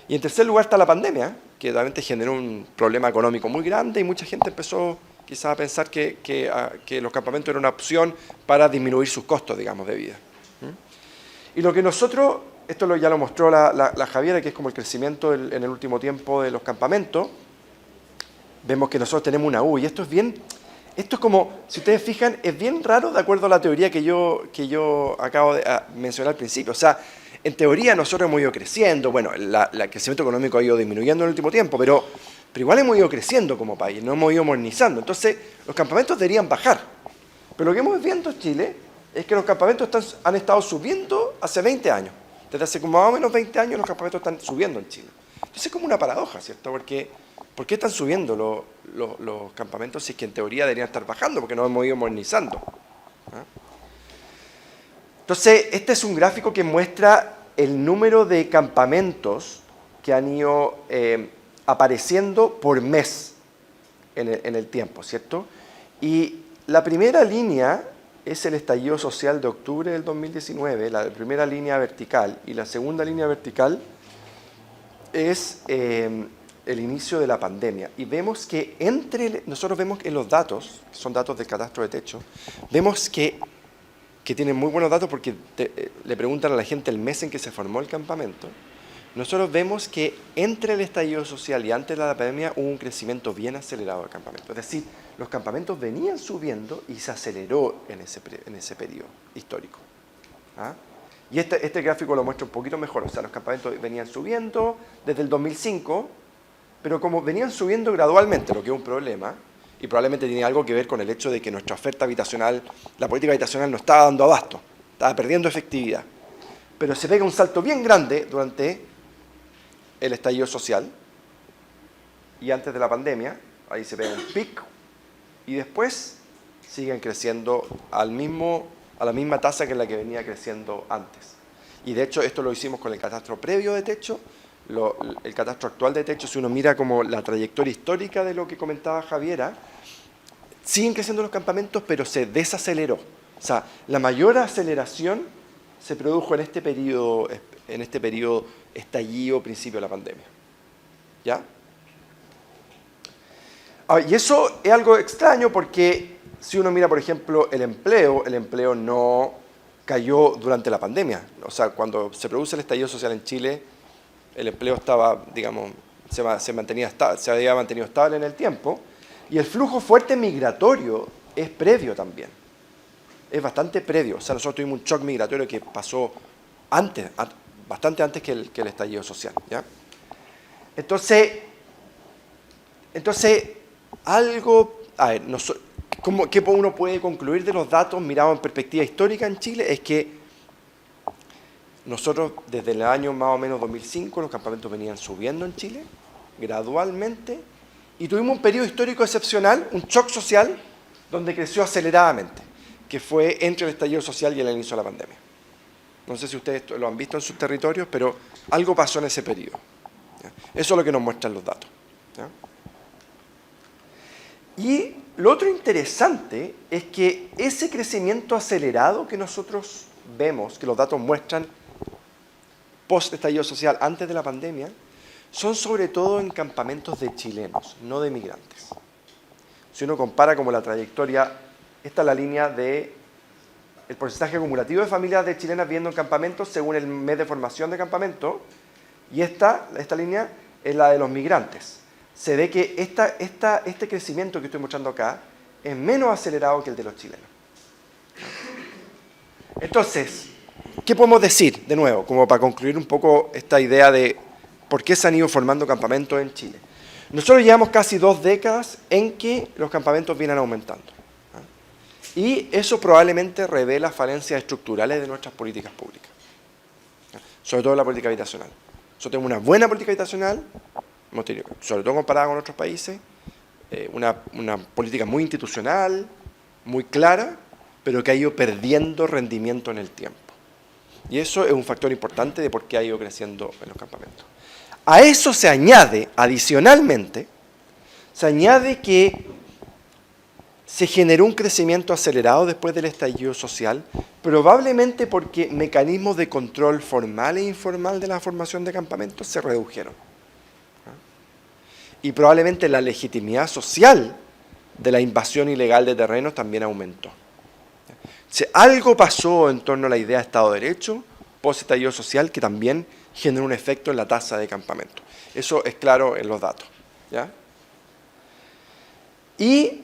Y en tercer lugar está la pandemia, que realmente generó un problema económico muy grande y mucha gente empezó quizá a pensar que los campamentos eran una opción para disminuir sus costos, digamos, de vida. Y lo que nosotros, esto ya lo mostró la Javiera, que es como el crecimiento en el último tiempo de los campamentos, vemos que nosotros tenemos una U, y esto es como, si ustedes fijan, es bien raro de acuerdo a la teoría que yo acabo de mencionar al principio. O sea, en teoría nosotros hemos ido creciendo, bueno, el crecimiento económico ha ido disminuyendo en el último tiempo, pero igual hemos ido creciendo como país, no hemos ido modernizando. Entonces, los campamentos deberían bajar. Pero lo que hemos visto en Chile es que los campamentos han estado subiendo hace 20 años. Desde hace como más o menos 20 años los campamentos están subiendo en Chile. Entonces es como una paradoja, ¿cierto? Porque ¿por qué están subiendo los campamentos si es que en teoría deberían estar bajando? Porque no hemos ido modernizando. Entonces, este es un gráfico que muestra el número de campamentos que han ido apareciendo por mes en el tiempo, ¿cierto? Y la primera línea es el estallido social de octubre del 2019, la primera línea vertical, y la segunda línea vertical es el inicio de la pandemia. Y vemos que nosotros vemos en los datos, que son datos del catastro de techo, vemos que tienen muy buenos datos porque le preguntan a la gente el mes en que se formó el campamento. Nosotros vemos que entre el estallido social y antes de la pandemia hubo un crecimiento bien acelerado del campamento. Es decir, los campamentos venían subiendo y se aceleró en ese periodo histórico. Y este gráfico lo muestra un poquito mejor. O sea, los campamentos venían subiendo desde el 2005, pero como venían subiendo gradualmente, lo que es un problema, y probablemente tiene algo que ver con el hecho de que nuestra oferta habitacional, la política habitacional no estaba dando abasto, estaba perdiendo efectividad. Pero se pega un salto bien grande durante el estallido social y antes de la pandemia, ahí se pega un pico y después siguen creciendo a la misma tasa que la que venía creciendo antes. Y de hecho esto lo hicimos con el catastro previo de techo, el catastro actual de techo, si uno mira como la trayectoria histórica de lo que comentaba Javiera, siguen creciendo los campamentos, pero se desaceleró. O sea, la mayor aceleración se produjo en este periodo estallido, principio de la pandemia. ¿Ya? Y eso es algo extraño porque si uno mira, por ejemplo, el empleo no cayó durante la pandemia. O sea, cuando se produce el estallido social en Chile, el empleo estaba, digamos, se había mantenido estable en el tiempo, y el flujo fuerte migratorio es previo también. es bastante previo. O sea, nosotros tuvimos un shock migratorio que pasó antes, bastante antes que el estallido social, ¿ya? Entonces algo, a ver, ¿qué uno puede concluir de los datos mirados en perspectiva histórica en Chile? Es que nosotros desde el año más o menos 2005 los campamentos venían subiendo en Chile, gradualmente, y tuvimos un periodo histórico excepcional, un shock social, donde creció aceleradamente, que fue entre el estallido social y el inicio de la pandemia. No sé si ustedes lo han visto en sus territorios, pero algo pasó en ese periodo, ¿ya? Eso es lo que nos muestran los datos, ¿ya? Y lo otro interesante es que ese crecimiento acelerado que nosotros vemos, que los datos muestran post-estallido social, antes de la pandemia, son sobre todo en campamentos de chilenos, no de migrantes. Si uno compara como la trayectoria, esta es la línea del porcentaje acumulativo de familias de chilenas viviendo en campamentos según el mes de formación de campamento, y esta línea es la de los migrantes. Se ve que este crecimiento que estoy mostrando acá es menos acelerado que el de los chilenos. Entonces, ¿qué podemos decir, de nuevo, como para concluir un poco esta idea de por qué se han ido formando campamentos en Chile? Nosotros llevamos casi 2 décadas en que los campamentos vienen aumentando, ¿ah? Y eso probablemente revela falencias estructurales de nuestras políticas públicas, ¿ah? Sobre todo la política habitacional. Nosotros tenemos una buena política habitacional, hemos tenido, sobre todo comparada con otros países, una política muy institucional, muy clara, pero que ha ido perdiendo rendimiento en el tiempo. Y eso es un factor importante de por qué ha ido creciendo en los campamentos. A eso se añade, adicionalmente, se añade que se generó un crecimiento acelerado después del estallido social, probablemente porque mecanismos de control formal e informal de la formación de campamentos se redujeron. Y probablemente la legitimidad social de la invasión ilegal de terrenos también aumentó. Si algo pasó en torno a la idea de Estado de Derecho, post-estallido social, que también generó un efecto en la tasa de campamento. Eso es claro en los datos, ¿ya? Y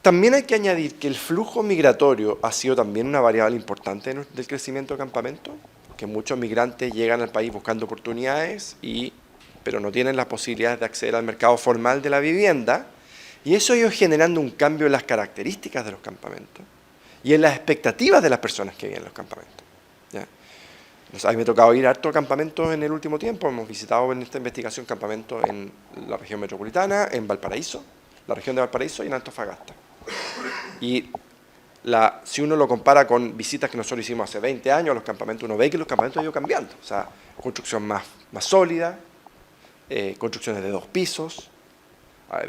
también hay que añadir que el flujo migratorio ha sido también una variable importante del crecimiento de campamentos, que muchos migrantes llegan al país buscando oportunidades, pero no tienen las posibilidades de acceder al mercado formal de la vivienda, y eso ha ido generando un cambio en las características de los campamentos y en las expectativas de las personas que viven en los campamentos, ¿ya? A mí me ha tocado ir a hartos campamentos en el último tiempo. Hemos visitado en esta investigación campamentos en la región metropolitana, en Valparaíso, la región de Valparaíso y en Antofagasta. Y si uno lo compara con visitas que nosotros hicimos hace 20 años a los campamentos, uno ve que los campamentos han ido cambiando. O sea, construcción más sólida, construcciones de 2 pisos,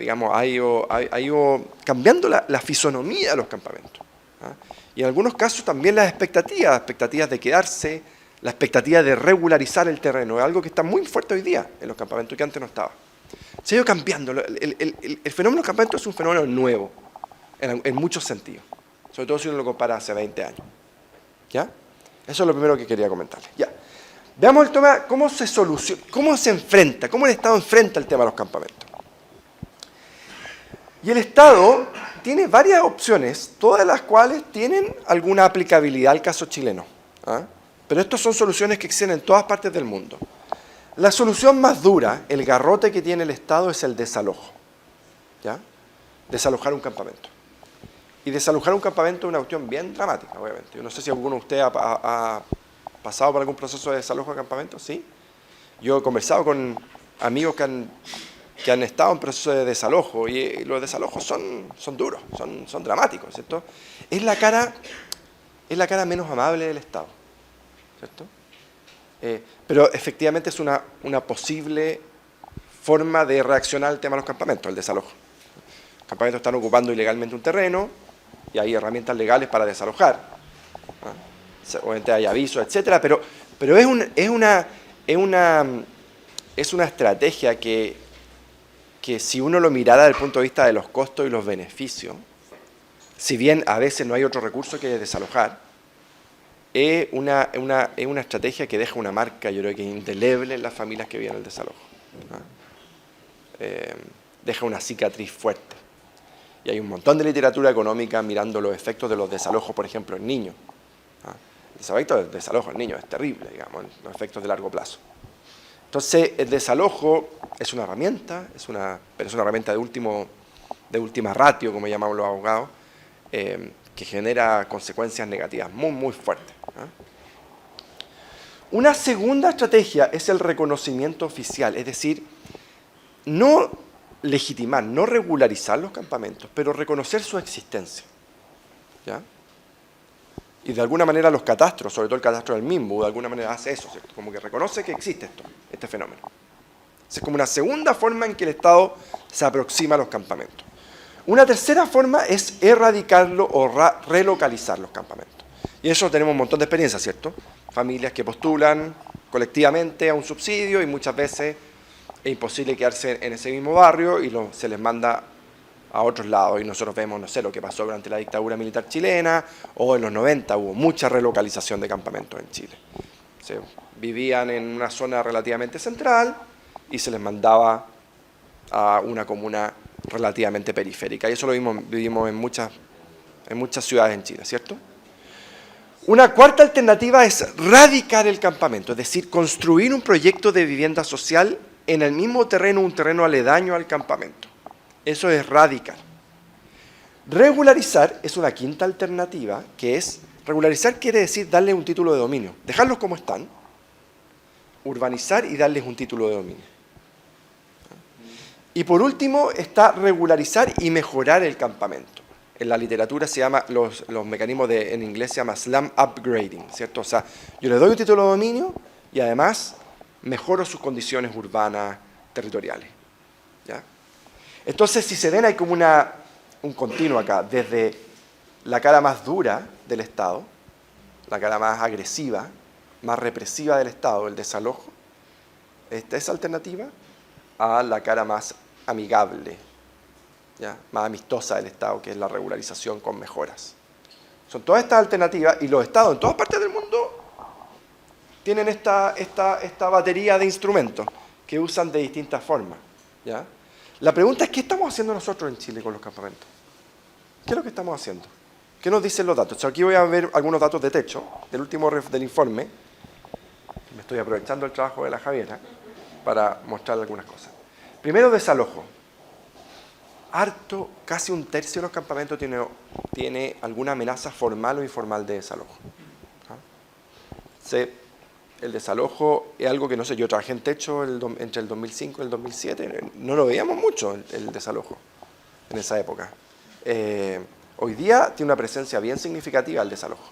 digamos, ha ido cambiando la fisonomía de los campamentos, ¿ah? Y en algunos casos también las expectativas de quedarse, la expectativa de regularizar el terreno, es algo que está muy fuerte hoy día en los campamentos que antes no estaba. Se ha ido cambiando. El fenómeno de los campamentos es un fenómeno nuevo, en muchos sentidos, sobre todo si uno lo compara hace 20 años. ¿Ya? Eso es lo primero que quería comentarles. Ya. Veamos el tema, cómo se enfrenta, cómo el Estado enfrenta el tema de los campamentos. Y el Estado tiene varias opciones, todas las cuales tienen alguna aplicabilidad al caso chileno, ¿ah? Pero estas son soluciones que existen en todas partes del mundo. La solución más dura, el garrote que tiene el Estado, es el desalojo, ¿ya? Desalojar un campamento. Y desalojar un campamento es una cuestión bien dramática, obviamente. Yo no sé si alguno de ustedes ha pasado por algún proceso de desalojo de campamento, ¿sí? Yo he conversado con amigos que han estado en proceso de desalojo, y los desalojos son duros, son dramáticos, ¿cierto? Es la cara menos amable del Estado, ¿cierto? Pero efectivamente es una posible forma de reaccionar al tema de los campamentos, el desalojo. Los campamentos están ocupando ilegalmente un terreno y hay herramientas legales para desalojar, ¿ah? Obviamente hay avisos, etcétera, pero es una estrategia que si uno lo mirara desde el punto de vista de los costos y los beneficios, si bien a veces no hay otro recurso que desalojar, es una estrategia que deja una marca, yo creo que indeleble en las familias que viven el desalojo, ¿no? Deja una cicatriz fuerte. Y hay un montón de literatura económica mirando los efectos de los desalojos, por ejemplo, en niños. El efecto del desalojo en niños es terrible, digamos, los efectos de largo plazo. Entonces, el desalojo es una herramienta, pero es una herramienta de última ratio, como llamamos los abogados, que genera consecuencias negativas muy, muy fuertes. Una segunda estrategia es el reconocimiento oficial, es decir, no legitimar, no regularizar los campamentos, pero reconocer su existencia. ¿Ya? Y de alguna manera los catastros, sobre todo el catastro del MIMBU, de alguna manera hace eso, ¿cierto? Como que reconoce que existe este fenómeno. Es como una segunda forma en que el Estado se aproxima a los campamentos. Una tercera forma es erradicarlo o relocalizar los campamentos. Y eso tenemos un montón de experiencias, ¿cierto? Familias que postulan colectivamente a un subsidio y muchas veces es imposible quedarse en ese mismo barrio y se les manda a otros lados. Y nosotros vemos, no sé, lo que pasó durante la dictadura militar chilena o en los 90 hubo mucha relocalización de campamentos en Chile. Vivían en una zona relativamente central y se les mandaba a una comuna relativamente periférica. Y eso lo vivimos en muchas ciudades en Chile, ¿cierto? Una cuarta alternativa es radicar el campamento, es decir, construir un proyecto de vivienda social en el mismo terreno, un terreno aledaño al campamento. Eso es radicar. Regularizar es una quinta alternativa, que es, regularizar quiere decir darle un título de dominio, dejarlos como están, urbanizar y darles un título de dominio. Y por último está regularizar y mejorar el campamento. En la literatura se llama, los mecanismos en inglés se llama slum upgrading, ¿cierto? O sea, yo le doy un título de dominio y además mejoro sus condiciones urbanas territoriales. ¿Ya? Entonces, si se ven, hay como un continuo acá, desde la cara más dura del Estado, la cara más agresiva, más represiva del Estado, el desalojo, esta es alternativa, a la cara más amigable, ¿ya? Más amistosa del Estado, que es la regularización con mejoras. Son todas estas alternativas y los Estados en todas partes del mundo tienen esta batería de instrumentos que usan de distintas formas. ¿Ya? La pregunta es, ¿qué estamos haciendo nosotros en Chile con los campamentos? ¿Qué es lo que estamos haciendo? ¿Qué nos dicen los datos? Aquí voy a ver algunos datos de techo, del último del informe. Me estoy aprovechando el trabajo de la Javiera para mostrarle algunas cosas. Primero, desalojo. Casi un tercio de los campamentos tiene alguna amenaza formal o informal de desalojo. El desalojo es algo que, no sé, yo trabajé en techo entre el 2005 y el 2007, no lo veíamos mucho el desalojo en esa época. Hoy día tiene una presencia bien significativa el desalojo.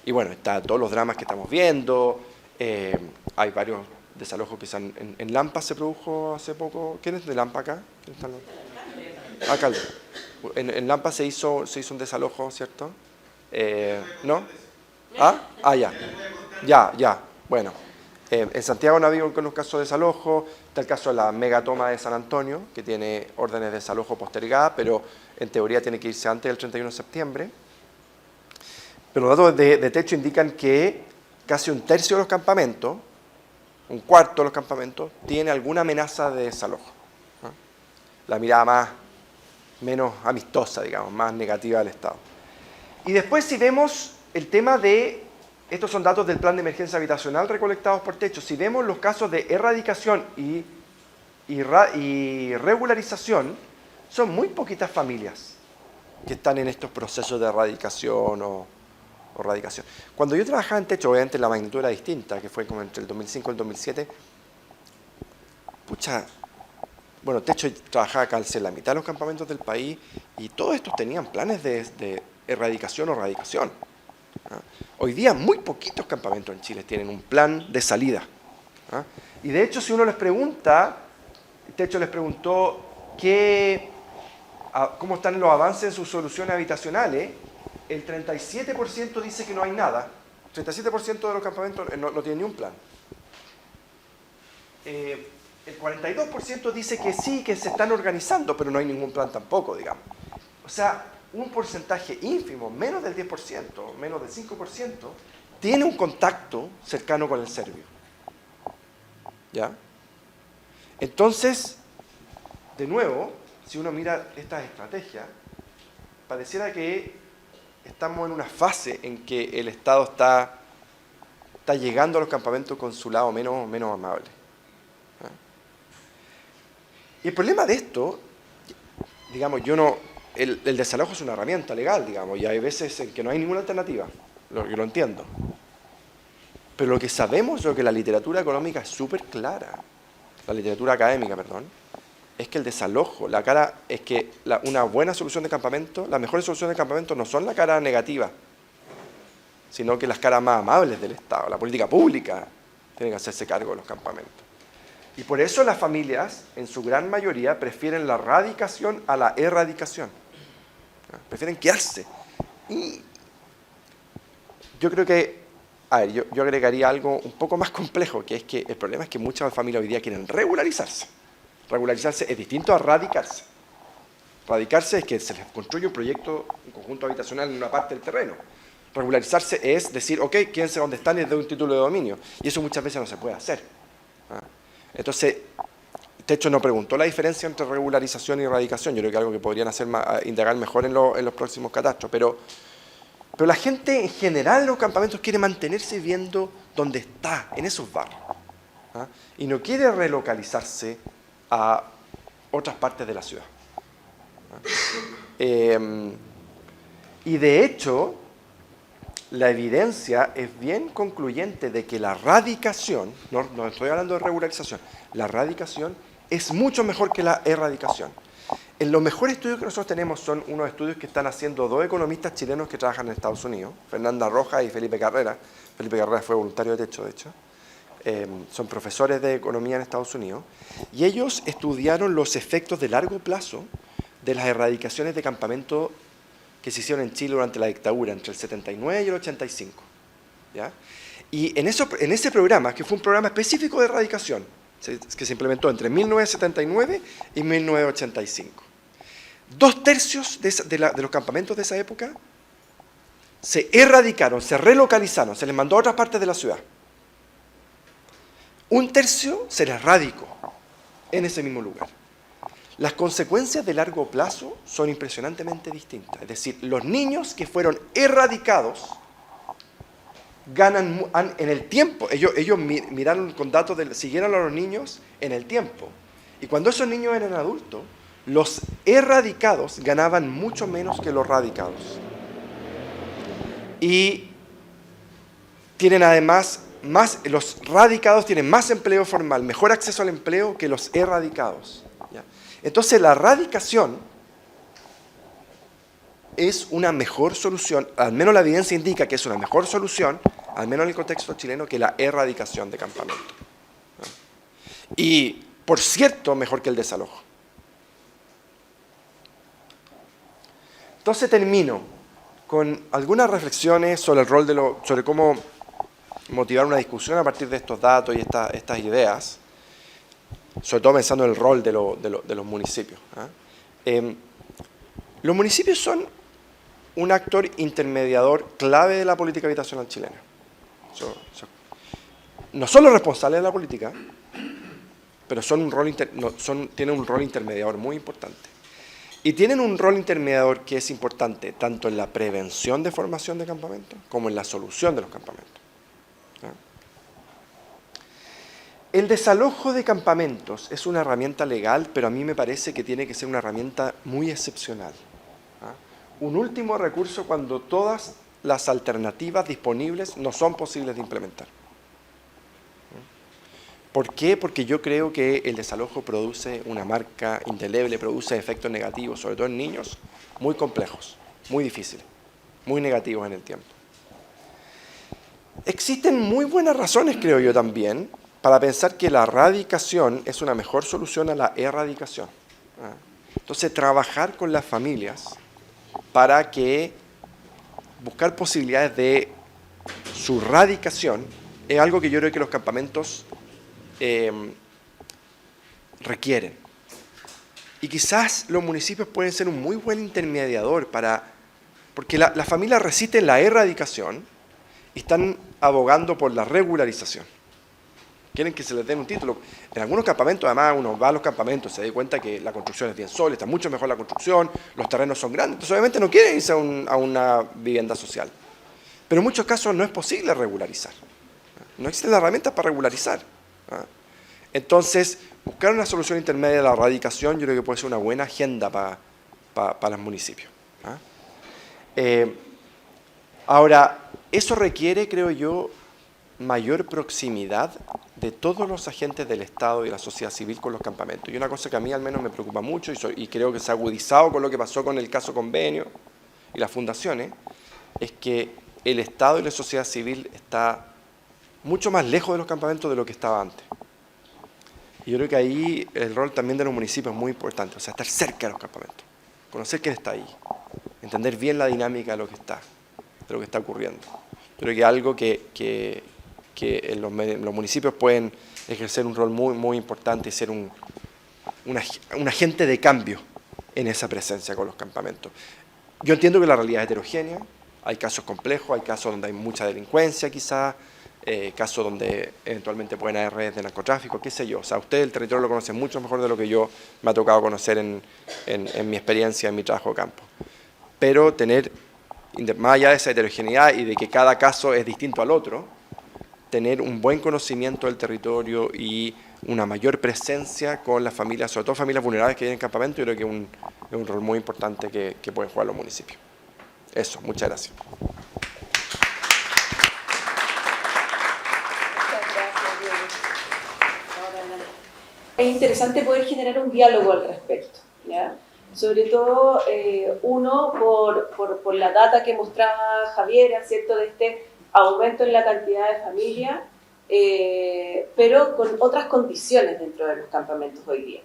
Y bueno, está todos los dramas que estamos viendo, hay varios desalojos que en Lampa se produjo hace poco. ¿Quién es de Lampa acá? ¿Quién está en Lampa? Alcalde. En Lampa se hizo un desalojo, ¿cierto? ¿No? Ya. Bueno. En Santiago no ha habido un caso de desalojo. Está el caso de la megatoma de San Antonio, que tiene órdenes de desalojo postergadas, pero en teoría tiene que irse antes del 31 de septiembre. Pero los datos de techo indican que casi un tercio de los campamentos, un cuarto de los campamentos, tiene alguna amenaza de desalojo. La mirada menos amistosa, digamos, más negativa del Estado. Y después, si vemos el tema estos son datos del Plan de Emergencia Habitacional recolectados por techo, si vemos los casos de erradicación y regularización, son muy poquitas familias que están en estos procesos de erradicación o radicación. Cuando yo trabajaba en techo, obviamente la magnitud era distinta, que fue como entre el 2005 y el 2007. Techo trabajaba casi en la mitad de los campamentos del país y todos estos tenían planes de erradicación o radicación. Hoy día muy poquitos campamentos en Chile tienen un plan de salida. Y de hecho, si uno les pregunta, Techo les preguntó cómo están los avances en sus soluciones habitacionales, el 37% dice que no hay nada. El 37% de los campamentos no tienen ni un plan. El 42% dice que sí, que se están organizando, pero no hay ningún plan tampoco, digamos. O sea, un porcentaje ínfimo, menos del 10%, menos del 5%, tiene un contacto cercano con el serbio. ¿Ya? Entonces, de nuevo, si uno mira estas estrategias, pareciera que estamos en una fase en que el Estado está llegando a los campamentos con su lado menos amable. Y el problema de esto, digamos, el desalojo es una herramienta legal, digamos, y hay veces en que no hay ninguna alternativa, yo lo entiendo. Pero lo que sabemos, lo que la literatura económica es súper clara, la literatura académica, perdón, es que el desalojo, una buena solución de campamento, las mejores soluciones de campamento no son la cara negativa, sino que las caras más amables del Estado. La política pública tiene que hacerse cargo de los campamentos. Y por eso las familias, en su gran mayoría, prefieren la radicación a la erradicación. Prefieren quedarse. Y yo creo que, yo agregaría algo un poco más complejo, que es que el problema es que muchas familias hoy día quieren regularizarse. Regularizarse es distinto a radicarse. Radicarse es que se les construye un proyecto, un conjunto habitacional en una parte del terreno. Regularizarse es decir, ok, quédense donde están y les doy un título de dominio. Y eso muchas veces no se puede hacer. Entonces, Techo no preguntó la diferencia entre regularización y erradicación. Yo creo que es algo que podrían indagar mejor en los próximos catastros. Pero la gente en general en los campamentos quiere mantenerse viviendo donde está, en esos barrios. Y no quiere relocalizarse a otras partes de la ciudad. Y de hecho, la evidencia es bien concluyente de que la radicación, no estoy hablando de regularización, la radicación es mucho mejor que la erradicación. En los mejores estudios que nosotros tenemos son unos estudios que están haciendo dos economistas chilenos que trabajan en Estados Unidos, Fernanda Rojas y Felipe Carrera. Felipe Carrera fue voluntario de Techo, de hecho. Son profesores de economía en Estados Unidos, y ellos estudiaron los efectos de largo plazo de las erradicaciones de campamento que se hicieron en Chile durante la dictadura, entre el 79 y el 85. ¿Ya? Y en ese programa, que fue un programa específico de erradicación, que se implementó entre 1979 y 1985, 2/3 de los campamentos de esa época se erradicaron, se relocalizaron, se les mandó a otras partes de la ciudad. 1/3 se les radicó en ese mismo lugar. Las consecuencias de largo plazo son impresionantemente distintas. Es decir, los niños que fueron erradicados ganan en el tiempo. Ellos miraron con datos, siguieron a los niños en el tiempo. Y cuando esos niños eran adultos, los erradicados ganaban mucho menos que los radicados. Y tienen además los radicados tienen más empleo formal, mejor acceso al empleo que los erradicados. ¿Ya? Entonces la radicación es una mejor solución, al menos la evidencia indica que es una mejor solución, al menos en el contexto chileno, que la erradicación de campamento. ¿Ya? Y, por cierto, mejor que el desalojo. Entonces termino con algunas reflexiones sobre el rol sobre cómo motivar una discusión a partir de estos datos y estas ideas, sobre todo pensando en el rol de los municipios. Los municipios son un actor intermediador clave de la política habitacional chilena. No son los responsables de la política, pero tienen un rol intermediador muy importante. Y tienen un rol intermediador que es importante tanto en la prevención de formación de campamentos como en la solución de los campamentos. El desalojo de campamentos es una herramienta legal, pero a mí me parece que tiene que ser una herramienta muy excepcional. Un último recurso cuando todas las alternativas disponibles no son posibles de implementar. ¿Por qué? Porque yo creo que el desalojo produce una marca indeleble, produce efectos negativos, sobre todo en niños, muy complejos, muy difíciles, muy negativos en el tiempo. Existen muy buenas razones, creo yo también, para pensar que la radicación es una mejor solución a la erradicación. Entonces, trabajar con las familias para buscar posibilidades de su radicación es algo que yo creo que los campamentos requieren. Y quizás los municipios pueden ser un muy buen intermediador porque las familias resisten la erradicación y están abogando por la regularización. quieren que se les den un título. En algunos campamentos, además, uno va a los campamentos, se da cuenta que la construcción es bien sólida, está mucho mejor la construcción, los terrenos son grandes, entonces obviamente no quieren irse a una vivienda social. Pero en muchos casos no es posible regularizar. No existen las herramientas para regularizar. Entonces, buscar una solución intermedia de la erradicación yo creo que puede ser una buena agenda para los municipios. Ahora, eso requiere, creo yo, mayor proximidad de todos los agentes del Estado y la sociedad civil con los campamentos. Y una cosa que a mí al menos me preocupa mucho y creo que se ha agudizado con lo que pasó con el caso convenio y las fundaciones, es que el Estado y la sociedad civil está mucho más lejos de los campamentos de lo que estaba antes. Y yo creo que ahí el rol también de los municipios es muy importante, o sea, estar cerca de los campamentos, conocer quién está ahí, entender bien la dinámica de lo que está ocurriendo. Yo creo que es algo que los municipios pueden ejercer un rol muy, muy importante y ser un agente de cambio en esa presencia con los campamentos. Yo entiendo que la realidad es heterogénea, hay casos complejos, hay casos donde hay mucha delincuencia quizás, casos donde eventualmente pueden haber redes de narcotráfico, qué sé yo. O sea, usted el territorio lo conoce mucho mejor de lo que yo me ha tocado conocer en mi experiencia, en mi trabajo de campo. Pero tener, más allá de esa heterogeneidad y de que cada caso es distinto al otro, tener un buen conocimiento del territorio y una mayor presencia con las familias, sobre todo familias vulnerables que viven en campamento, yo creo que es un rol muy importante que pueden jugar los municipios. Eso, muchas gracias. Es interesante poder generar un diálogo al respecto, ¿ya? Sobre todo, uno, por la data que mostraba Javiera, ¿cierto?, de este aumento en la cantidad de familias, pero con otras condiciones dentro de los campamentos hoy día.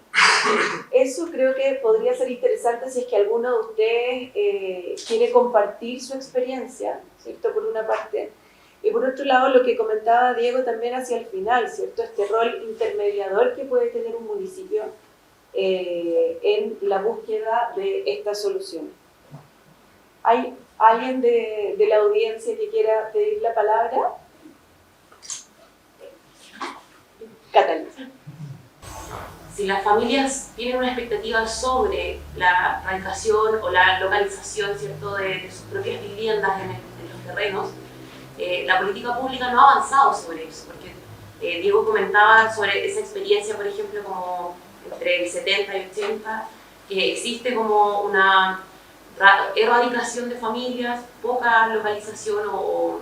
Eso creo que podría ser interesante si es que alguno de ustedes quiere compartir su experiencia, ¿cierto?, por una parte. Y por otro lado, lo que comentaba Diego también hacia el final, ¿cierto?, este rol intermediador que puede tener un municipio en la búsqueda de esta solución. ¿Hay alguien de la audiencia que quiera pedir la palabra? Catalina. Si las familias tienen una expectativa sobre la radicación o la localización, ¿cierto?, de sus propias viviendas en los terrenos, la política pública no ha avanzado sobre eso, porque Diego comentaba sobre esa experiencia, por ejemplo, como entre el 70 y 80, que existe como una erradicación de familias, poca localización o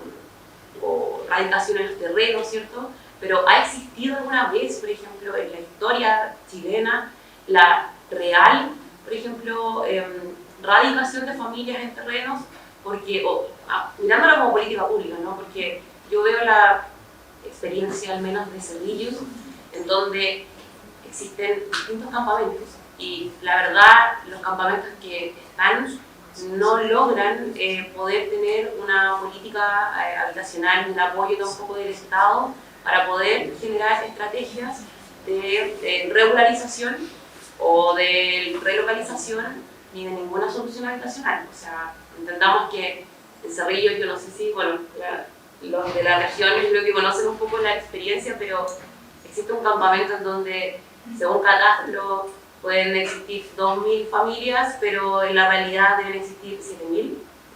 radicación en los terrenos, ¿cierto? Pero ha existido alguna vez, por ejemplo, en la historia chilena, la real, por ejemplo, radicación de familias en terrenos, porque, mirándola como política pública, ¿no? Porque yo veo la experiencia, al menos de Cerrillos, en donde existen distintos campamentos y la verdad, los campamentos que están no logran poder tener una política habitacional ni el apoyo tampoco del Estado para poder generar estrategias de regularización o de relocalización ni de ninguna solución habitacional. O sea, entendamos que en Cerrillos, yo no sé si, bueno, los de la región yo creo que conocen un poco la experiencia, pero existe un campamento en donde, según catastro, pueden existir 2.000 familias, pero en la realidad deben existir 7.000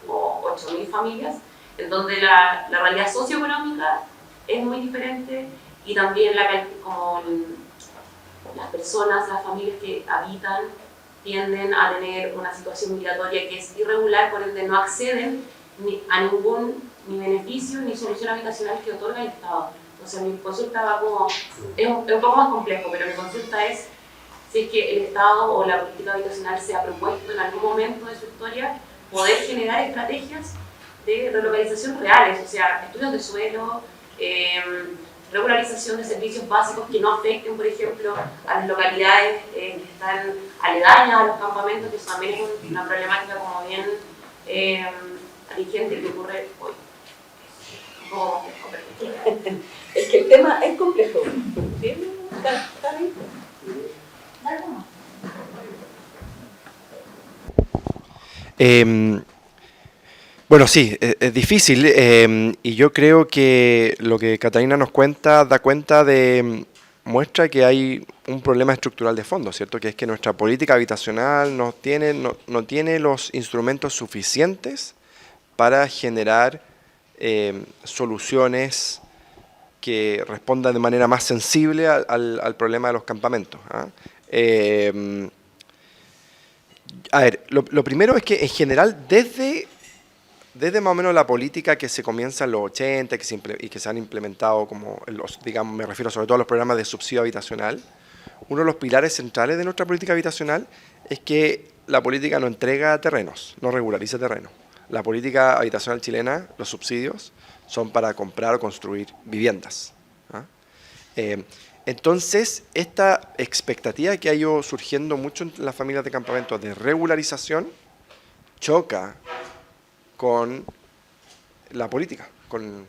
o 8.000 familias, en donde la realidad socioeconómica es muy diferente y también como las personas, las familias que habitan, tienden a tener una situación migratoria que es irregular, por ende no acceden a ningún ni beneficio ni solución habitacional que otorga el Estado. Entonces mi consulta va como, es un poco más complejo, pero mi consulta es si es que el Estado o la política habitacional se ha propuesto en algún momento de su historia poder generar estrategias de relocalización reales, o sea, estudios de suelo, regularización de servicios básicos que no afecten, por ejemplo, a las localidades que están aledañas a los campamentos, que también es una problemática como bien vigente que ocurre hoy. Es que el tema es complejo. ¿Sí? ¿Está bien? Bueno, sí, es difícil y yo creo que lo que Catalina nos cuenta da cuenta muestra que hay un problema estructural de fondo, ¿cierto? Que es que nuestra política habitacional no tiene los instrumentos suficientes para generar soluciones que respondan de manera más sensible al problema de los campamentos. ¿Ah? A ver, lo primero es que en general desde más o menos la política que se comienza en los 80 y que se han implementado como, digamos, me refiero sobre todo a los programas de subsidio habitacional, uno de los pilares centrales de nuestra política habitacional es que la política no entrega terrenos, no regulariza terrenos. La política habitacional chilena, los subsidios, son para comprar o construir viviendas. ¿Ah? Entonces, esta expectativa que ha ido surgiendo mucho en las familias de campamento de regularización choca con la política, con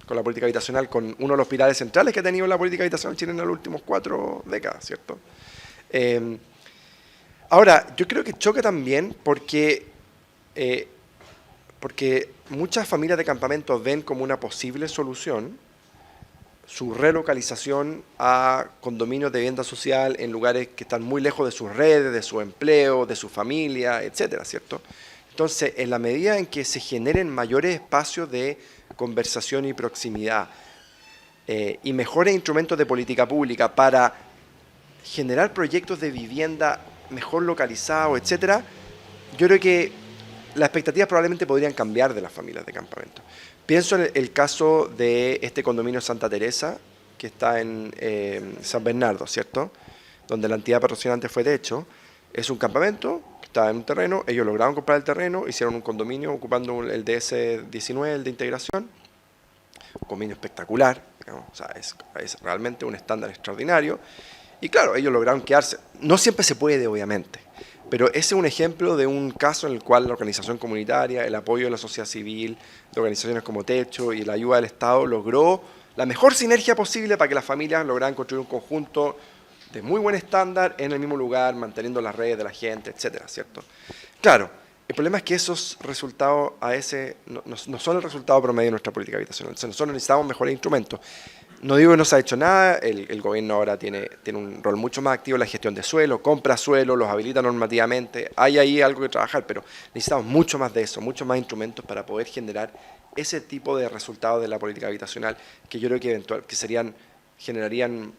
la política habitacional, con uno de los pilares centrales que ha tenido la política habitacional chilena en las últimas 4 décadas, ¿cierto? Ahora, yo creo que choca también porque muchas familias de campamento ven como una posible solución su relocalización a condominios de vivienda social en lugares que están muy lejos de sus redes, de su empleo, de su familia, etcétera, ¿cierto? Entonces, en la medida en que se generen mayores espacios de conversación y proximidad y mejores instrumentos de política pública para generar proyectos de vivienda mejor localizados, etcétera, yo creo que las expectativas probablemente podrían cambiar de las familias de campamento. Pienso en el caso de este condominio Santa Teresa, que está en San Bernardo, ¿cierto? Donde la entidad patrocinante fue de hecho. Es un campamento que está en un terreno, ellos lograron comprar el terreno, hicieron un condominio ocupando el DS-19, el de integración, un condominio espectacular, digamos, o sea, es realmente un estándar extraordinario. Y claro, ellos lograron quedarse. No siempre se puede, obviamente, pero ese es un ejemplo de un caso en el cual la organización comunitaria, el apoyo de la sociedad civil, de organizaciones como Techo y la ayuda del Estado logró la mejor sinergia posible para que las familias lograran construir un conjunto de muy buen estándar en el mismo lugar, manteniendo las redes de la gente, etcétera, ¿cierto? Claro, el problema es que esos resultados no son el resultado promedio de nuestra política habitacional. Entonces nosotros necesitamos mejores instrumentos. No digo que no se ha hecho nada, el gobierno ahora tiene un rol mucho más activo en la gestión de suelo, compra suelo, los habilita normativamente, hay ahí algo que trabajar, pero necesitamos mucho más de eso, muchos más instrumentos para poder generar ese tipo de resultados de la política habitacional que yo creo que generarían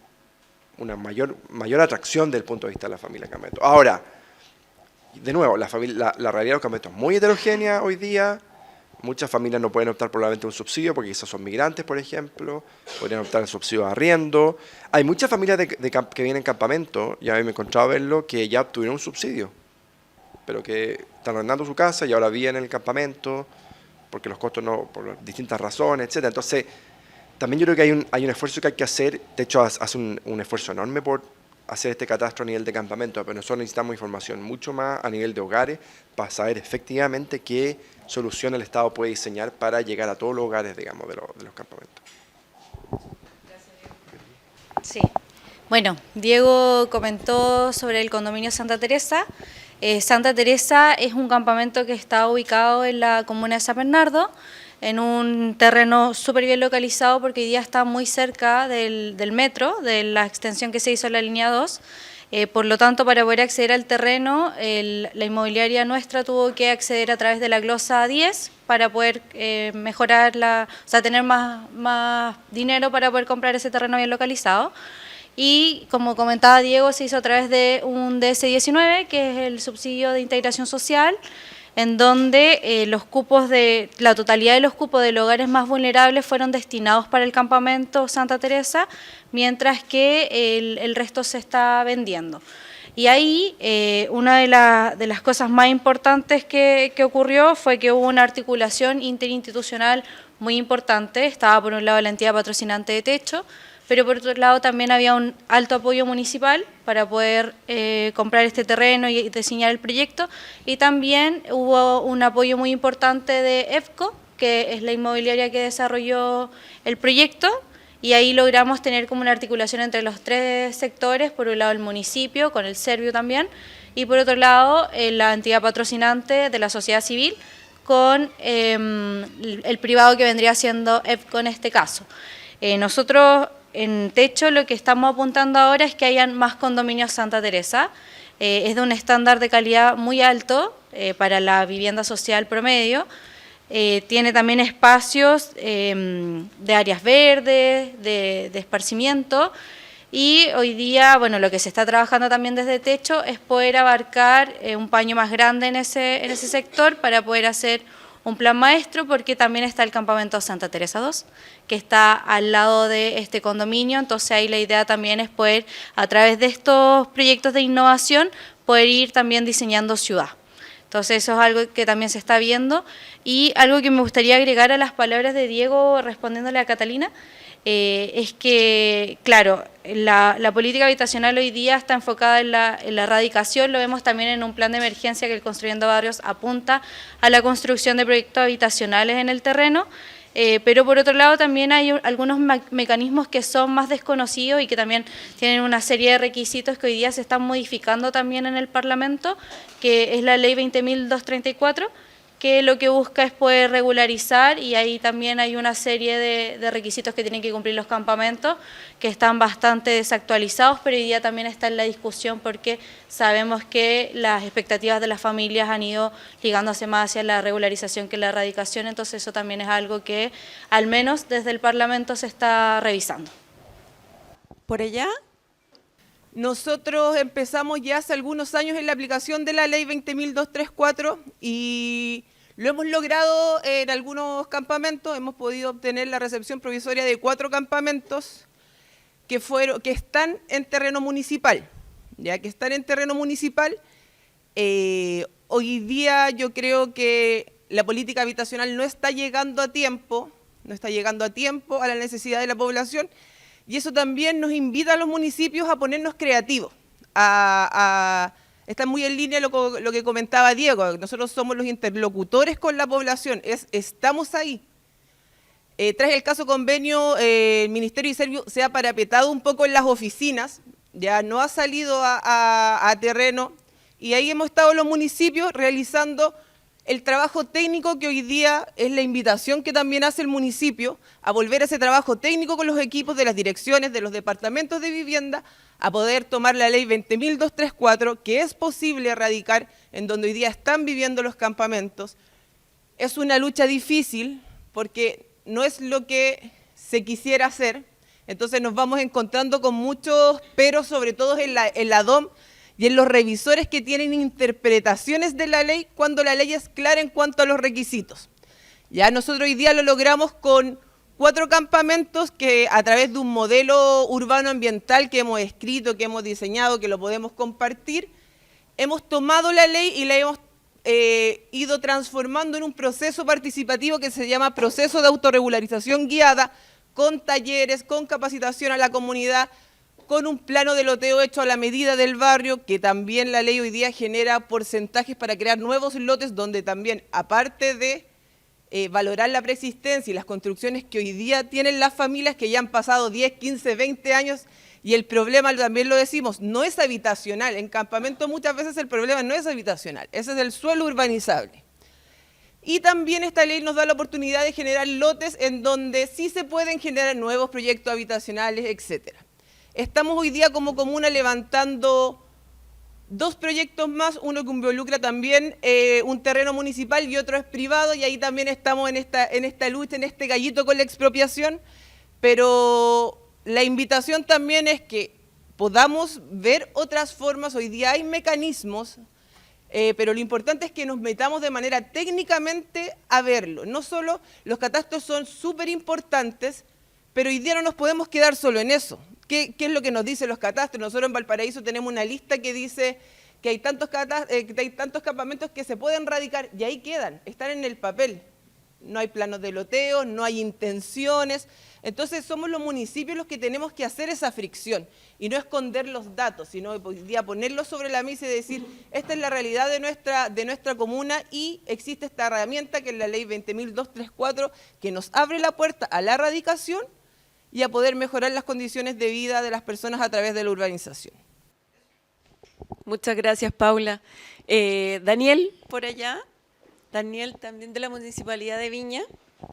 una mayor atracción desde el punto de vista de la familia de campamento. Ahora, de nuevo, la realidad de los campamentos es muy heterogénea hoy día. Muchas familias no pueden optar probablemente un subsidio porque quizás son migrantes, por ejemplo, podrían optar el subsidio de arriendo. Hay muchas familias que vienen en campamento, ya me he encontrado a verlo, que ya obtuvieron un subsidio, pero que están arrendando su casa y ahora viven en el campamento porque los costos no, por distintas razones, etcétera. Entonces, también yo creo que hay un esfuerzo que hay que hacer. De hecho, hace un esfuerzo enorme por hacer este catastro a nivel de campamento, pero nosotros necesitamos información mucho más a nivel de hogares para saber efectivamente qué solución el Estado puede diseñar para llegar a todos los hogares, digamos, de los campamentos. Sí. Bueno, Diego comentó sobre el condominio Santa Teresa. Santa Teresa es un campamento que está ubicado en la comuna de San Bernardo, en un terreno súper bien localizado porque hoy día está muy cerca del metro, de la extensión que se hizo en la línea 2. Por lo tanto, para poder acceder al terreno, la inmobiliaria nuestra tuvo que acceder a través de la glosa 10 para poder mejorar o sea, tener más dinero para poder comprar ese terreno bien localizado. Y como comentaba Diego, se hizo a través de un DS-19, que es el subsidio de integración social, en donde la totalidad de los cupos de los hogares más vulnerables fueron destinados para el campamento Santa Teresa, mientras que el resto se está vendiendo. Y ahí una de las cosas más importantes que ocurrió fue que hubo una articulación interinstitucional muy importante. Estaba por un lado la entidad patrocinante de Techo, pero por otro lado también había un alto apoyo municipal para poder comprar este terreno y diseñar el proyecto, y también hubo un apoyo muy importante de EFCO, que es la inmobiliaria que desarrolló el proyecto, y ahí logramos tener como una articulación entre los 3 sectores, por un lado el municipio, con el Servio también, y por otro lado la entidad patrocinante de la sociedad civil, con el privado que vendría siendo EPCO en este caso. Nosotros en Techo lo que estamos apuntando ahora es que hayan más condominios Santa Teresa. Es de un estándar de calidad muy alto para la vivienda social promedio. Tiene también espacios de áreas verdes, de esparcimiento, y hoy día, bueno, lo que se está trabajando también desde Techo es poder abarcar un paño más grande en ese sector para poder hacer un plan maestro, porque también está el campamento Santa Teresa 2, que está al lado de este condominio. Entonces ahí la idea también es poder, a través de estos proyectos de innovación, poder ir también diseñando ciudad. Entonces eso es algo que también se está viendo. Y algo que me gustaría agregar a las palabras de Diego respondiéndole a Catalina, es que, claro, la política habitacional hoy día está enfocada en la erradicación. Lo vemos también en un plan de emergencia que el Construyendo Barrios apunta a la construcción de proyectos habitacionales en el terreno, pero por otro lado también hay algunos mecanismos que son más desconocidos y que también tienen una serie de requisitos que hoy día se están modificando también en el Parlamento, que es la Ley 20.234, que lo que busca es poder regularizar, y ahí también hay una serie de requisitos que tienen que cumplir los campamentos, que están bastante desactualizados, pero hoy día también está en la discusión porque sabemos que las expectativas de las familias han ido ligándose más hacia la regularización que la erradicación. Entonces eso también es algo que al menos desde el Parlamento se está revisando. ¿Por allá? Nosotros empezamos ya hace algunos años en la aplicación de la ley 20.234 y lo hemos logrado en algunos campamentos. Hemos podido obtener la recepción provisoria de 4 campamentos que están en terreno municipal. Ya que están en terreno municipal, hoy día yo creo que la política habitacional no está llegando a tiempo a la necesidad de la población. Y eso también nos invita a los municipios a ponernos creativos, está muy en línea lo que comentaba Diego. Nosotros somos los interlocutores con la población, estamos ahí. Tras el caso convenio, el Ministerio de Servicios se ha parapetado un poco en las oficinas, ya no ha salido a terreno, y ahí hemos estado los municipios realizando el trabajo técnico, que hoy día es la invitación que también hace el municipio a volver a ese trabajo técnico con los equipos de las direcciones, de los departamentos de vivienda, a poder tomar la ley 20.234, que es posible erradicar en donde hoy día están viviendo los campamentos. Es una lucha difícil porque no es lo que se quisiera hacer, entonces nos vamos encontrando con muchos peros, sobre todo en la DOM, y en los revisores que tienen interpretaciones de la ley cuando la ley es clara en cuanto a los requisitos. Ya nosotros hoy día lo logramos con 4 campamentos que, a través de un modelo urbano ambiental que hemos escrito, que hemos diseñado, que lo podemos compartir, hemos tomado la ley y la hemos ido transformando en un proceso participativo que se llama proceso de autorregularización guiada, con talleres, con capacitación a la comunidad, con un plano de loteo hecho a la medida del barrio, que también la ley hoy día genera porcentajes para crear nuevos lotes, donde también, aparte de valorar la preexistencia y las construcciones que hoy día tienen las familias, que ya han pasado 10, 15, 20 años, y el problema, también lo decimos, no es habitacional. En campamento muchas veces el problema no es habitacional, ese es el suelo urbanizable. Y también esta ley nos da la oportunidad de generar lotes en donde sí se pueden generar nuevos proyectos habitacionales, etcétera. Estamos hoy día como comuna levantando 2 proyectos más, uno que involucra también un terreno municipal y otro es privado, y ahí también estamos en esta lucha, en este gallito con la expropiación, pero la invitación también es que podamos ver otras formas. Hoy día hay mecanismos, pero lo importante es que nos metamos de manera técnicamente a verlo. No solo los catastros son súper importantes, pero hoy día no nos podemos quedar solo en eso. ¿Qué es lo que nos dicen los catastros? Nosotros en Valparaíso tenemos una lista que dice que hay tantos campamentos que se pueden radicar, y ahí quedan, están en el papel. No hay planos de loteo, no hay intenciones. Entonces somos los municipios los que tenemos que hacer esa fricción y no esconder los datos, sino hoy día ponerlos sobre la mesa y decir, esta es la realidad de nuestra comuna, y existe esta herramienta que es la ley 20.234, que nos abre la puerta a la erradicación y a poder mejorar las condiciones de vida de las personas a través de la urbanización. Muchas gracias, Paula. Daniel, por allá. Daniel, también de la Municipalidad de Viña.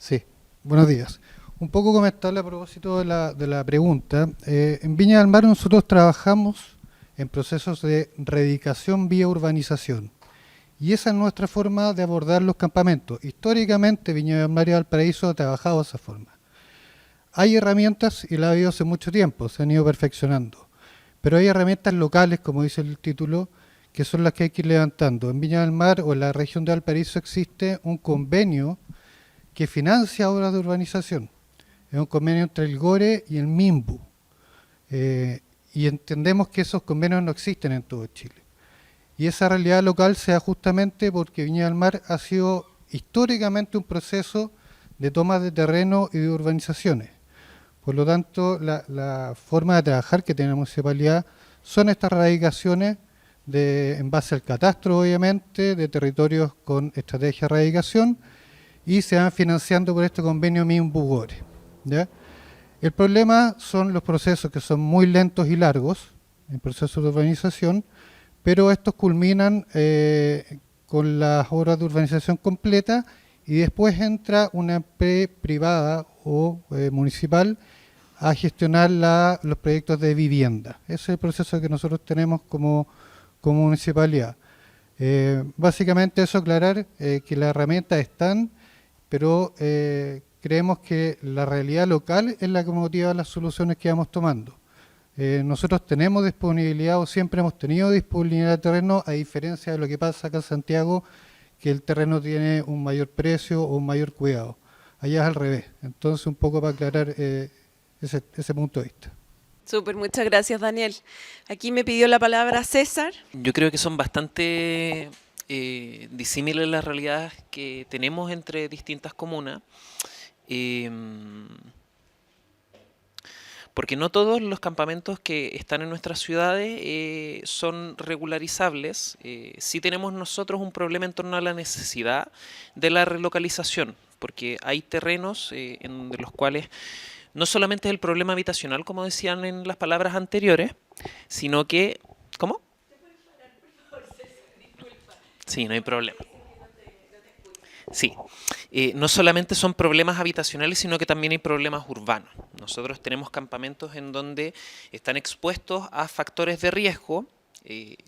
Sí, buenos días. Un poco comentarle a propósito de la pregunta. En Viña del Mar nosotros trabajamos en procesos de reedificación vía urbanización. Y esa es nuestra forma de abordar los campamentos. Históricamente Viña del Mar y Valparaíso ha trabajado de esa forma. Hay herramientas, y la ha habido hace mucho tiempo, se han ido perfeccionando. Pero hay herramientas locales, como dice el título, que son las que hay que ir levantando. En Viña del Mar o en la región de Valparaíso existe un convenio que financia obras de urbanización. Es un convenio entre el GORE y el MIMBU. Y entendemos que esos convenios no existen en todo Chile. Y esa realidad local se da justamente porque Viña del Mar ha sido históricamente un proceso de toma de terreno y de urbanizaciones. Por lo tanto, la forma de trabajar que tiene la municipalidad son estas radicaciones en base al catastro, obviamente, de territorios con estrategia de radicación, y se van financiando por este convenio MIMBU-GORE, ¿ya? El problema son los procesos que son muy lentos y largos, en procesos de urbanización, pero estos culminan con las obras de urbanización completa y después entra una empresa privada o municipal a gestionar los proyectos de vivienda. Ese es el proceso que nosotros tenemos como municipalidad. Básicamente eso, aclarar que las herramientas están, pero creemos que la realidad local es la que motiva las soluciones que vamos tomando. Nosotros tenemos disponibilidad o siempre hemos tenido disponibilidad de terreno, a diferencia de lo que pasa acá en Santiago, que el terreno tiene un mayor precio o un mayor cuidado. Allá es al revés. Entonces, un poco para aclarar ese punto de vista. Súper, muchas gracias, Daniel. Aquí me pidió la palabra César. Yo creo que son bastante disímiles las realidades que tenemos entre distintas comunas, porque no todos los campamentos que están en nuestras ciudades son regularizables. Sí tenemos nosotros un problema en torno a la necesidad de la relocalización, porque hay terrenos en los cuales no solamente es el problema habitacional, como decían en las palabras anteriores, sino que... ¿Cómo? Sí, no hay problema. Sí, no solamente son problemas habitacionales, sino que también hay problemas urbanos. Nosotros tenemos campamentos en donde están expuestos a factores de riesgo,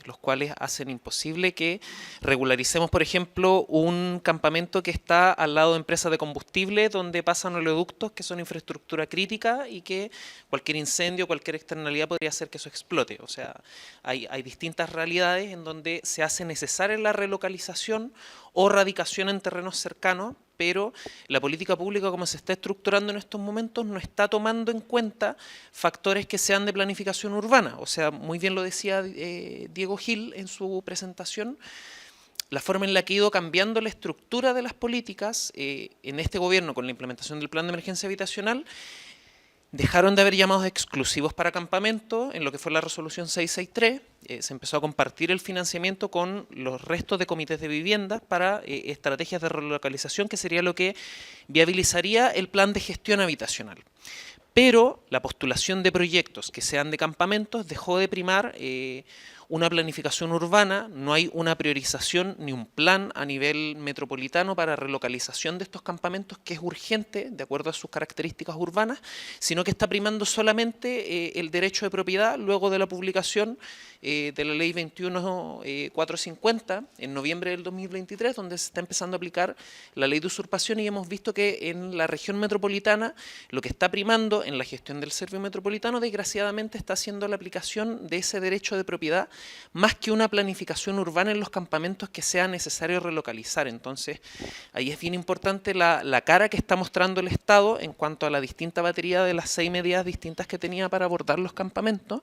los cuales hacen imposible que regularicemos, por ejemplo, un campamento que está al lado de empresas de combustible, donde pasan oleoductos que son infraestructura crítica y que cualquier incendio, cualquier externalidad podría hacer que eso explote. O sea, hay distintas realidades en donde se hace necesaria la relocalización o radicación en terrenos cercanos, pero la política pública como se está estructurando en estos momentos no está tomando en cuenta factores que sean de planificación urbana. O sea, muy bien lo decía Diego Gil en su presentación, la forma en la que ha ido cambiando la estructura de las políticas en este gobierno con la implementación del plan de emergencia habitacional. Dejaron de haber llamados exclusivos para campamentos en lo que fue la resolución 663, se empezó a compartir el financiamiento con los restos de comités de viviendas para estrategias de relocalización, que sería lo que viabilizaría el plan de gestión habitacional. Pero la postulación de proyectos que sean de campamentos dejó de primar una planificación urbana, no hay una priorización ni un plan a nivel metropolitano para relocalización de estos campamentos, que es urgente de acuerdo a sus características urbanas, sino que está primando solamente el derecho de propiedad luego de la publicación de la ley 21.450 en noviembre del 2023, donde se está empezando a aplicar la ley de usurpación, y hemos visto que en la región metropolitana lo que está primando en la gestión del servicio metropolitano, desgraciadamente, está haciendo la aplicación de ese derecho de propiedad más que una planificación urbana en los campamentos que sea necesario relocalizar. Entonces, ahí es bien importante la cara que está mostrando el Estado en cuanto a la distinta batería de las 6 medidas distintas que tenía para abordar los campamentos.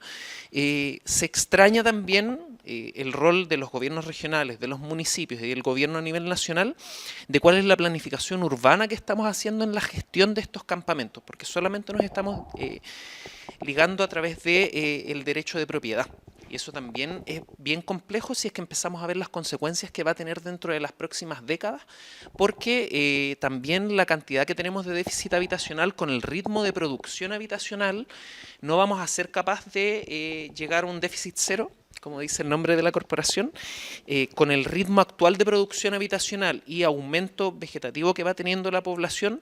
Se extraña también el rol de los gobiernos regionales, de los municipios y del gobierno a nivel nacional, de cuál es la planificación urbana que estamos haciendo en la gestión de estos campamentos, porque solamente nos estamos ligando a través del derecho de propiedad. Y eso también es bien complejo si es que empezamos a ver las consecuencias que va a tener dentro de las próximas décadas, porque también la cantidad que tenemos de déficit habitacional con el ritmo de producción habitacional, no vamos a ser capaces de llegar a un déficit cero como dice el nombre de la corporación, con el ritmo actual de producción habitacional y aumento vegetativo que va teniendo la población,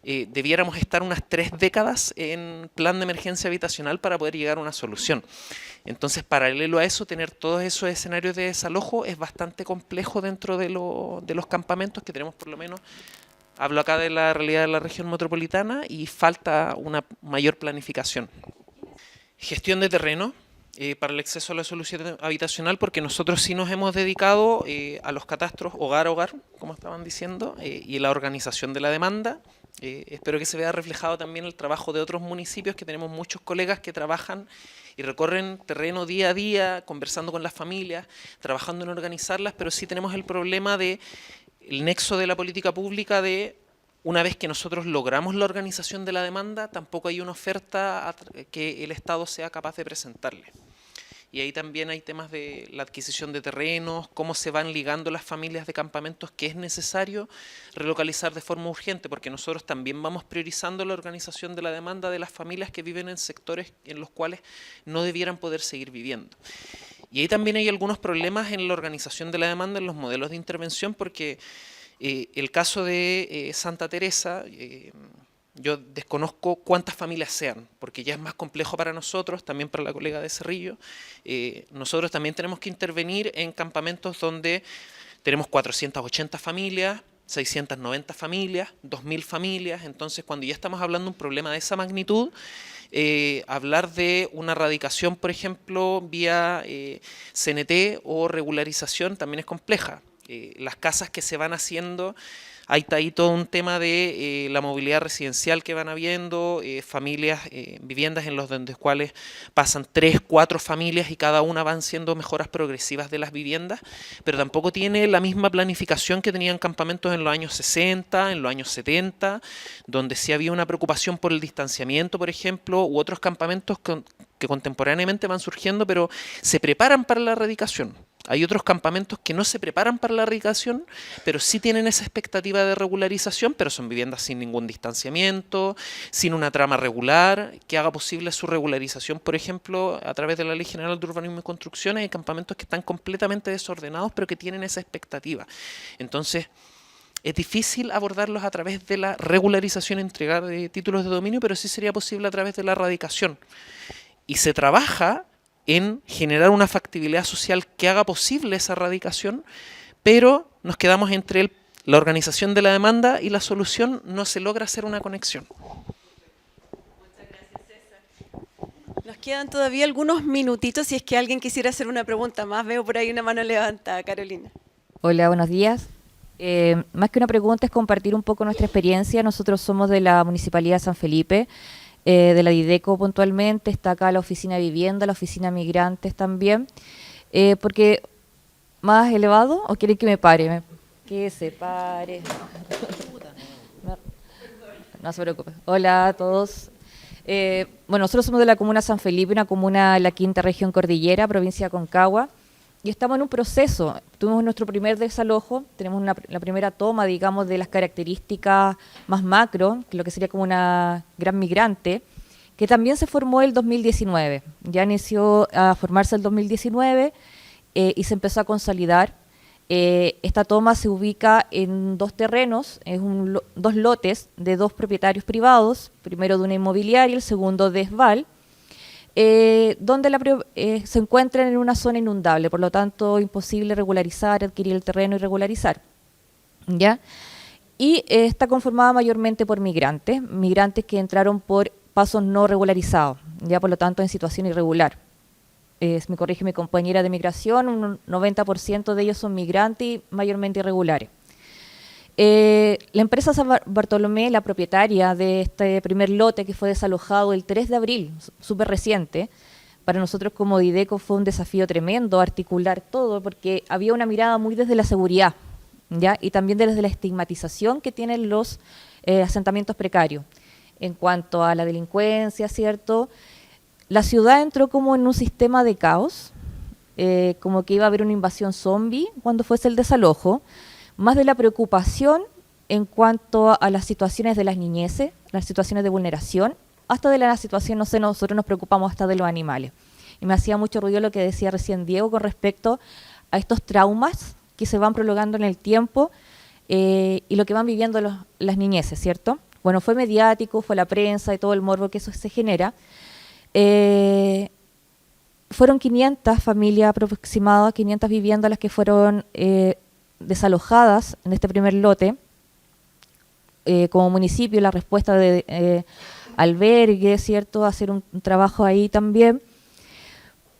debiéramos estar unas 3 décadas en plan de emergencia habitacional para poder llegar a una solución. Entonces, paralelo a eso, tener todos esos escenarios de desalojo es bastante complejo dentro de los campamentos que tenemos, por lo menos. Hablo acá de la realidad de la región metropolitana y falta una mayor planificación. Gestión de terreno para el acceso a la solución habitacional, porque nosotros sí nos hemos dedicado a los catastros hogar a hogar, como estaban diciendo, y la organización de la demanda. Espero que se vea reflejado también el trabajo de otros municipios, que tenemos muchos colegas que trabajan y recorren terreno día a día, conversando con las familias, trabajando en organizarlas, pero sí tenemos el problema de el nexo de la política pública de, una vez que nosotros logramos la organización de la demanda, tampoco hay una oferta que el Estado sea capaz de presentarle. Y ahí también hay temas de la adquisición de terrenos, cómo se van ligando las familias de campamentos que es necesario relocalizar de forma urgente, porque nosotros también vamos priorizando la organización de la demanda de las familias que viven en sectores en los cuales no debieran poder seguir viviendo. Y ahí también hay algunos problemas en la organización de la demanda, en los modelos de intervención, porque el caso de Santa Teresa, yo desconozco cuántas familias sean, porque ya es más complejo para nosotros, también para la colega de Cerrillo. Nosotros también tenemos que intervenir en campamentos donde tenemos 480 familias, 690 familias, 2.000 familias. Entonces, cuando ya estamos hablando de un problema de esa magnitud, hablar de una radicación, por ejemplo, vía CNT o regularización también es compleja. Las casas que se van haciendo, hay ahí todo un tema de la movilidad residencial que van habiendo, familias, viviendas en los cuales pasan 3, 4 familias y cada una van siendo mejoras progresivas de las viviendas, pero tampoco tiene la misma planificación que tenían campamentos en los años 60, en los años 70, donde sí había una preocupación por el distanciamiento, por ejemplo, u otros campamentos que contemporáneamente van surgiendo, pero se preparan para la erradicación. Hay otros campamentos que no se preparan para la erradicación, pero sí tienen esa expectativa de regularización, pero son viviendas sin ningún distanciamiento, sin una trama regular, que haga posible su regularización, por ejemplo, a través de la Ley General de Urbanismo y Construcciones. Hay campamentos que están completamente desordenados, pero que tienen esa expectativa. Entonces, es difícil abordarlos a través de la regularización y entregar títulos de dominio, pero sí sería posible a través de la erradicación. Y se trabaja en generar una factibilidad social que haga posible esa erradicación, pero nos quedamos entre la organización de la demanda y la solución, no se logra hacer una conexión. Muchas gracias, César. Nos quedan todavía algunos minutitos, si es que alguien quisiera hacer una pregunta más. Veo por ahí una mano levantada, Carolina. Hola, buenos días. Más que una pregunta es compartir un poco nuestra experiencia. Nosotros somos de la Municipalidad de San Felipe, de la Dideco puntualmente, está acá la oficina de vivienda, la oficina de migrantes también, porque más elevado, ¿o quieren que me pare? Que se pare. No se preocupe. Hola a todos. Bueno, nosotros somos de la comuna San Felipe, una comuna de la quinta región cordillera, provincia de Concagua, y estamos en un proceso. Tuvimos nuestro primer desalojo, tenemos la primera toma, digamos, de las características más macro, que lo que sería como una gran migrante, que también se formó el 2019. Ya inició a formarse el 2019 y se empezó a consolidar. Esta toma se ubica en 2 terrenos, es 2 lotes de 2 propietarios privados, primero de una inmobiliaria, el segundo de Esval, donde se encuentran en una zona inundable, por lo tanto imposible regularizar, adquirir el terreno y regularizar, ¿ya? Y está conformada mayormente por migrantes que entraron por pasos no regularizados, ya por lo tanto en situación irregular. Me corrige mi compañera de migración, un 90% de ellos son migrantes y mayormente irregulares. La empresa San Bartolomé, la propietaria de este primer lote que fue desalojado el 3 de abril, súper reciente, para nosotros como Dideco fue un desafío tremendo articular todo, porque había una mirada muy desde la seguridad, ¿ya? Y también desde la estigmatización que tienen los asentamientos precarios en cuanto a la delincuencia, ¿cierto? La ciudad entró como en un sistema de caos, como que iba a haber una invasión zombie cuando fuese el desalojo, más de la preocupación en cuanto a las situaciones de las niñeces, las situaciones de vulneración, hasta de la situación, no sé, nosotros nos preocupamos hasta de los animales. y me hacía mucho ruido lo que decía recién Diego con respecto a estos traumas que se van prolongando en el tiempo y lo que van viviendo las niñeces, ¿cierto? Bueno, fue mediático, fue la prensa y todo el morbo que eso se genera. Fueron 500 familias aproximadas, 500 viviendas las que fueron desalojadas en este primer lote. Como municipio, la respuesta de albergue, ¿cierto? Hacer un trabajo ahí también.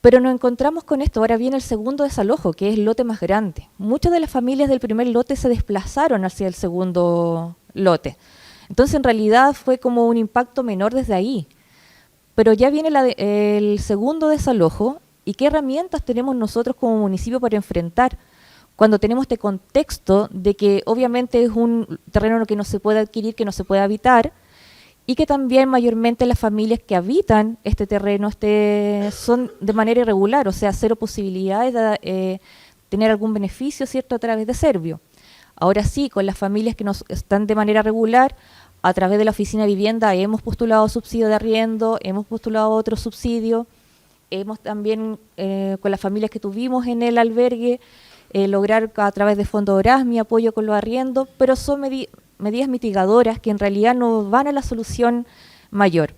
Pero nos encontramos con esto. Ahora viene el segundo desalojo, que es el lote más grande. Muchas de las familias del primer lote se desplazaron hacia el segundo lote. Entonces, en realidad, fue como un impacto menor desde ahí. Pero ya viene el segundo desalojo, ¿y qué herramientas tenemos nosotros como municipio para enfrentar? Cuando tenemos este contexto de que obviamente es un terreno que no se puede adquirir, que no se puede habitar, y que también mayormente las familias que habitan este terreno son de manera irregular, o sea, cero posibilidades de tener algún beneficio, ¿cierto?, a través de Servio. Ahora sí, con las familias que nos están de manera regular, a través de la Oficina de Vivienda hemos postulado subsidio de arriendo, hemos postulado otro subsidio, hemos también, con las familias que tuvimos en el albergue, lograr a través de Fondo Orasmi apoyo con los arriendos, pero son medidas mitigadoras que en realidad no van a la solución mayor.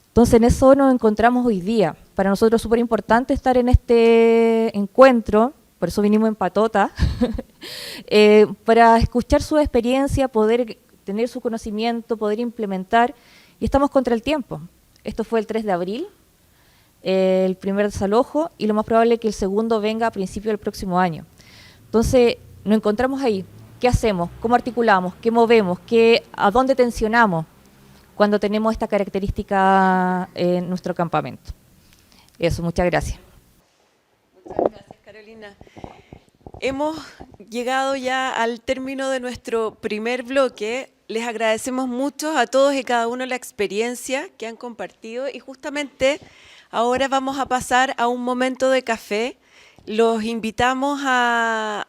Entonces en eso nos encontramos hoy día. Para nosotros es súper importante estar en este encuentro, por eso vinimos en patota, para escuchar su experiencia, poder tener su conocimiento, poder implementar, y estamos contra el tiempo. Esto fue el 3 de abril, el primer desalojo, y lo más probable es que el segundo venga a principios del próximo año. Entonces, nos encontramos ahí. ¿Qué hacemos? ¿Cómo articulamos? ¿Qué movemos? ¿A dónde tensionamos cuando tenemos esta característica en nuestro campamento? Eso, muchas gracias. Muchas gracias, Carolina. Hemos llegado ya al término de nuestro primer bloque. Les agradecemos mucho a todos y cada uno la experiencia que han compartido y justamente ahora vamos a pasar a un momento de café. Los invitamos a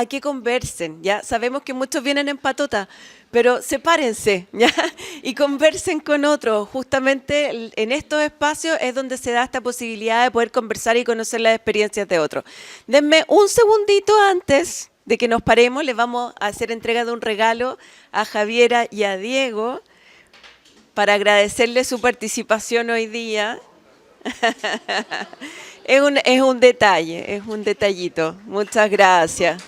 que conversen, ¿ya? Sabemos que muchos vienen en patota, pero sepárense, ¿ya? Y conversen con otros. Justamente en estos espacios es donde se da esta posibilidad de poder conversar y conocer las experiencias de otros. Denme un segundito antes de que nos paremos, les vamos a hacer entrega de un regalo a Javiera y a Diego para agradecerles su participación hoy día. Es un detalle, es un detallito. Muchas gracias.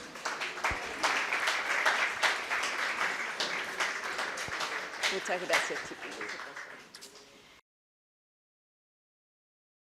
Muchas gracias, chicos.